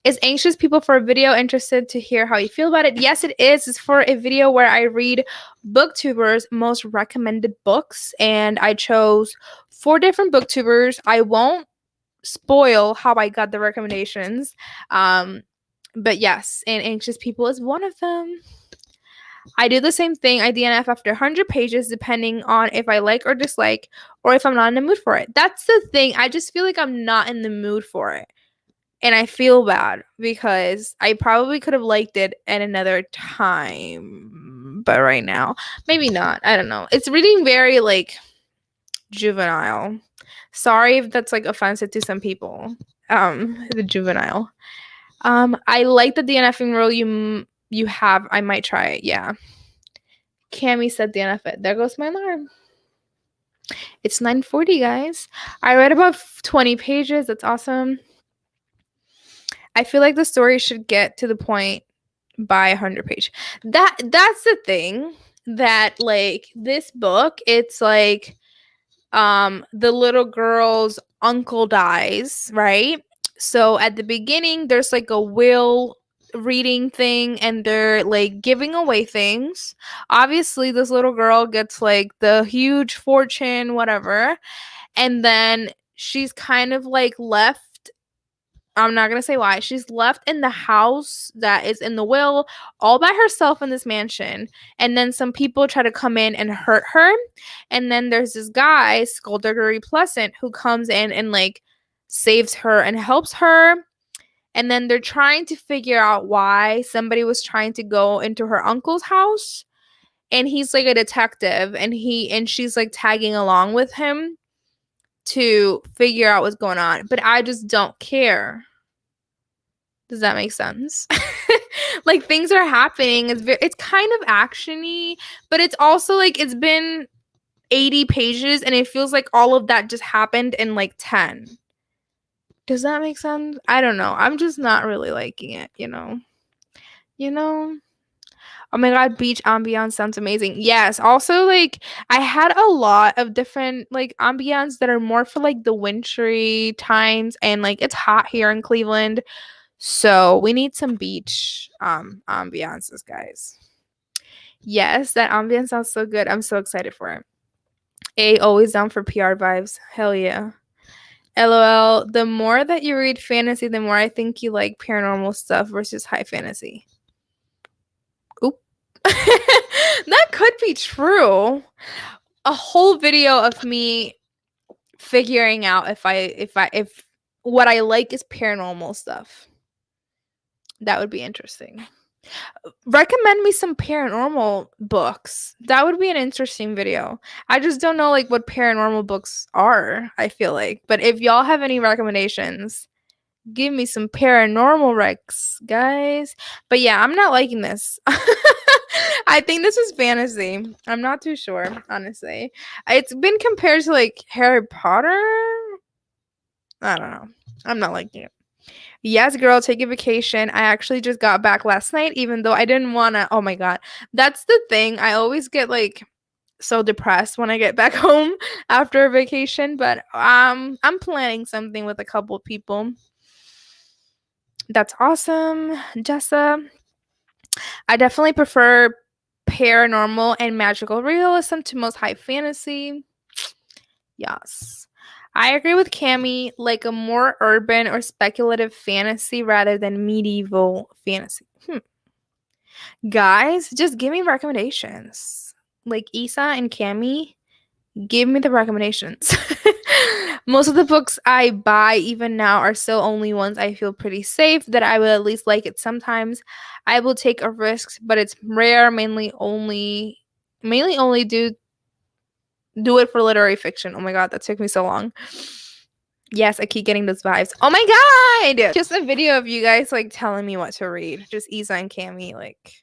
Is Anxious People for a video? Interested to hear how you feel about it? Yes, it is. It's for a video where I read BookTubers' most recommended books, and I chose 4 different BookTubers. I won't spoil how I got the recommendations, but yes, and Anxious People is one of them. I do the same thing. I DNF after 100 pages, depending on if I like or dislike, or if I'm not in the mood for it. That's the thing. I just feel like I'm not in the mood for it. And I feel bad because I probably could have liked it at another time. But right now, maybe not. I don't know. It's reading very like juvenile. Sorry if that's like offensive to some people. The juvenile. I like the DNFing rule you have. I might try it. Yeah. Cammy said DNF it. There goes my alarm. It's 9:40, guys. I read about 20 pages. That's awesome. I feel like the story should get to the point by 100 page. That's the thing, that like this book, it's like the little girl's uncle dies, right? So at the beginning there's like a will reading thing, and they're like giving away things. Obviously this little girl gets like the huge fortune, whatever, and then she's kind of like left I'm not gonna say why. She's left in the house that is in the will all by herself in this mansion. And then some people try to come in and hurt her. And then there's this guy, Skullduggery Pleasant, who comes in and like saves her and helps her. And then they're trying to figure out why somebody was trying to go into her uncle's house. And he's like a detective, and she's like tagging along with him to figure out what's going on. But I just don't care. Does that make sense? Like things are happening. It's kind of actiony, but it's also like it's been 80 pages and it feels like all of that just happened in like 10. Does that make sense? I don't know. I'm just not really liking it, you know. You know? Oh my god, beach ambiance sounds amazing. Yes, also like I had a lot of different like ambiance that are more for like the wintry times, and like it's hot here in Cleveland. So we need some beach ambiances, guys. Yes, that ambiance sounds so good. I'm so excited for it. A, always down for PR vibes. Hell yeah. LOL. The more that you read fantasy, the more I think you like paranormal stuff versus high fantasy. Oop. That could be true. A whole video of me figuring out if what I like is paranormal stuff. That would be interesting. Recommend me some paranormal books. That would be an interesting video. I just don't know like what paranormal books are, I feel like. But if y'all have any recommendations, give me some paranormal recs, guys. But yeah, I'm not liking this. I think this is fantasy. I'm not too sure, honestly. It's been compared to like Harry Potter. I don't know. I'm not liking it. Yes, girl, take a vacation. I actually just got back last night, even though I didn't want to. Oh my God. That's the thing. I always get like so depressed when I get back home after a vacation, but I'm planning something with a couple of people. That's awesome, Jessa. I definitely prefer paranormal and magical realism to most high fantasy. Yes. I agree with Cami, like a more urban or speculative fantasy rather than medieval fantasy. Guys, just give me recommendations. Like Isa and Cami, give me the recommendations. Most of the books I buy even now are still only ones I feel pretty safe that I will at least like it sometimes. I will take a risk, but it's rare, mainly only do it for literary fiction. Oh my god, that took me so long. Yes, I keep getting those vibes. Oh my god! Just a video of you guys like telling me what to read. Just Isa and Cami like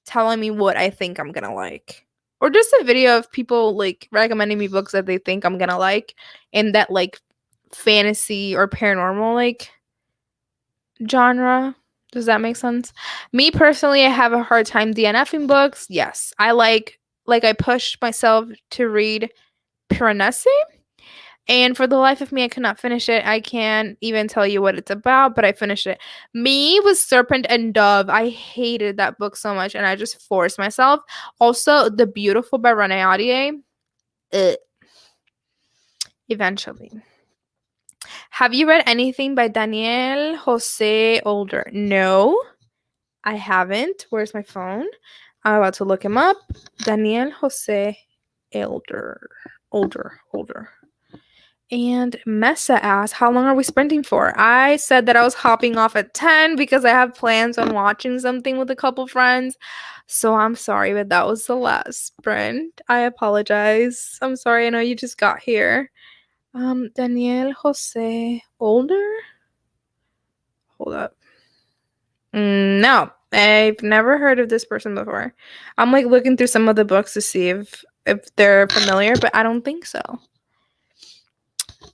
telling me what I think I'm gonna like. Or just a video of people like recommending me books that they think I'm gonna like in that like fantasy or paranormal like genre. Does that make sense? Me personally, I have a hard time DNFing books. Yes. I like I pushed myself to read Piranesi, and for the life of me, I could not finish it. I can't even tell you what it's about, but I finished it. Me was Serpent and Dove. I hated that book so much, and I just forced myself. Also, The Beautiful by Renee Audier. Eventually. Have you read anything by Daniel Jose Older? No, I haven't. Where's my phone? I'm about to look him up. Daniel Jose Older. And Messa asked, how long are we sprinting for? I said that I was hopping off at 10 because I have plans on watching something with a couple friends. So I'm sorry, but that was the last sprint. I apologize. I'm sorry. I know you just got here. Daniel Jose Older? Hold up. No, I've never heard of this person before. I'm like looking through some of the books to see if they're familiar, but I don't think so.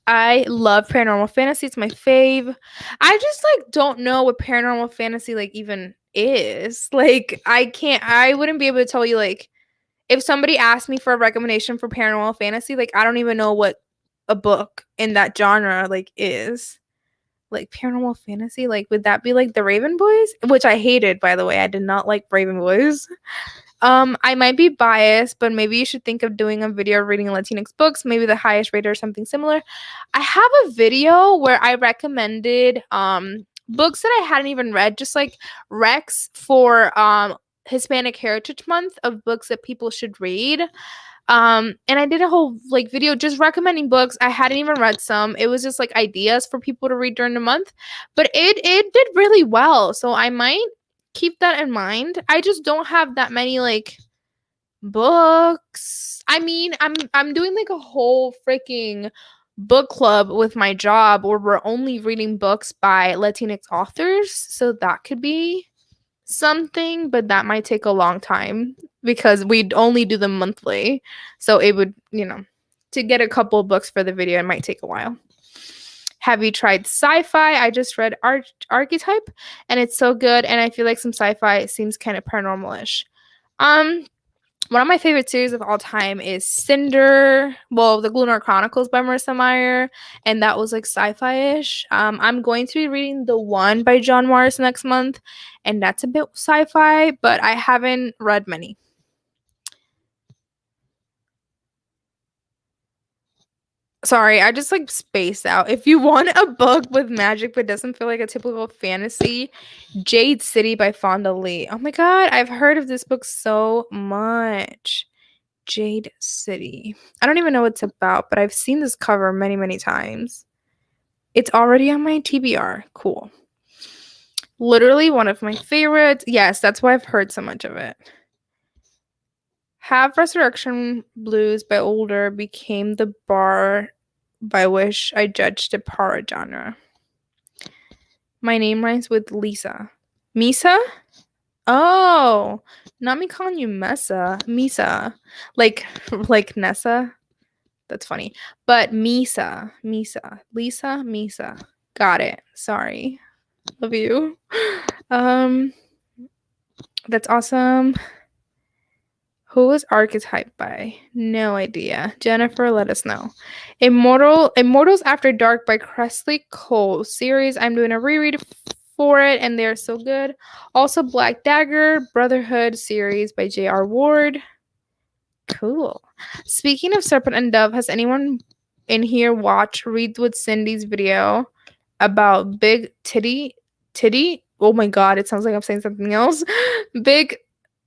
I love paranormal fantasy. It's my fave. I just like don't know what paranormal fantasy like even is. Like I wouldn't be able to tell you like if somebody asked me for a recommendation for paranormal fantasy, like I don't even know what a book in that genre like is. Like paranormal fantasy, like would that be like the Raven Boys? Which I hated, by the way. I did not like Raven Boys. I might be biased, but maybe you should think of doing a video reading Latinx books, maybe the highest rated or something similar. I have a video where I recommended books that I hadn't even read, just like recs for Hispanic Heritage Month of books that people should read. And I did a whole like video just recommending books. I hadn't even read some. It was just like ideas for people to read during the month. But it did really well. So I might keep that in mind. I just don't have that many like books. I mean, I'm doing like a whole freaking book club with my job where we're only reading books by Latinx authors. So that could be something, but that might take a long time because we'd only do them monthly. So it would, to get a couple of books for the video, it might take a while. Have you tried sci-fi? I just read Archetype and it's so good, and I feel like some sci-fi seems kind of paranormal-ish. One of my favorite series of all time is Cinder, well, The Lunar Chronicles by Marissa Meyer, and that was like sci-fi-ish. I'm going to be reading The One by John Morris next month, and that's a bit sci-fi, but I haven't read many. Sorry, I just like spaced out. If you want a book with magic but doesn't feel like a typical fantasy, Jade City by Fonda Lee. Oh my god, I've heard of this book so much. Jade City. I don't even know what it's about, but I've seen this cover many, many times. It's already on my TBR. Cool. Literally one of my favorites. Yes, that's why I've heard so much of it. Have Resurrection Blues by Older became the bar by which I judged the para genre. My name rhymes with Lisa. Misa? Oh, not me calling you Mesa. Misa. Like Nessa. That's funny. But Lisa. Misa. Got it. Sorry. Love you. That's awesome. Who was Archetype by? No idea. Jennifer, let us know. Immortals After Dark by Cressley Cole series. I'm doing a reread for it, and they're so good. Also, Black Dagger Brotherhood series by J.R. Ward. Cool. Speaking of Serpent and Dove, has anyone in here watched Read with Cindy's video about Big Titty? Oh my god, it sounds like I'm saying something else. Big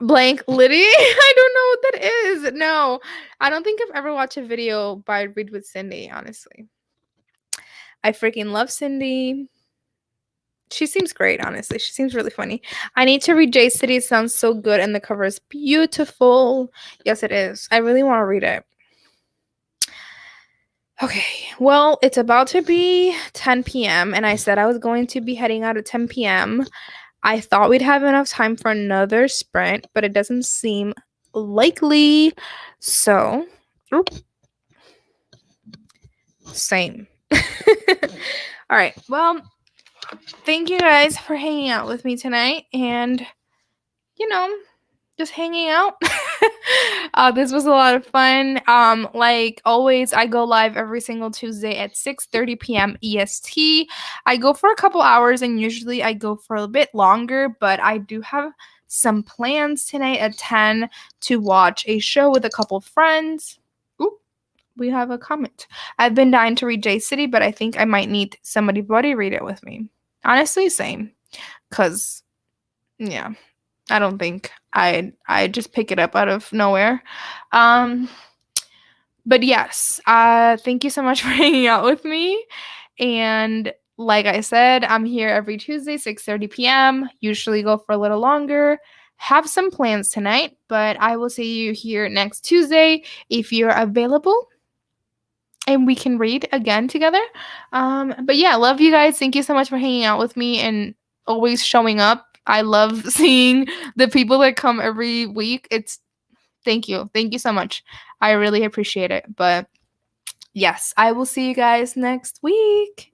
blank Liddy? I don't know what that is. No, I don't think I've ever watched a video by Read with Cindy, honestly. I freaking love Cindy. She seems great, honestly. She seems really funny. I need to read J City. It sounds so good, and the cover is beautiful. Yes, it is. I really want to read it. Okay, well, it's about to be 10 p.m., and I said I was going to be heading out at 10 p.m. I thought we'd have enough time for another sprint, but it doesn't seem likely. So, same. All right, well, thank you guys for hanging out with me tonight and, just hanging out. This was a lot of fun. Like always, I go live every single Tuesday at 6:30 p.m. EST. I go for a couple hours, and usually I go for a bit longer, but I do have some plans tonight at 10 to watch a show with a couple friends. Oop, we have a comment. I've been dying to read J City, but I think I might need somebody to read it with me. Honestly, same. Because, yeah. I don't think I just pick it up out of nowhere. But yes, thank you so much for hanging out with me. And like I said, I'm here every Tuesday, 6:30 p.m. Usually go for a little longer. Have some plans tonight, but I will see you here next Tuesday if you're available. And we can read again together. But yeah, love you guys. Thank you so much for hanging out with me and always showing up. I love seeing the people that come every week. Thank you. Thank you so much. I really appreciate it. But yes, I will see you guys next week.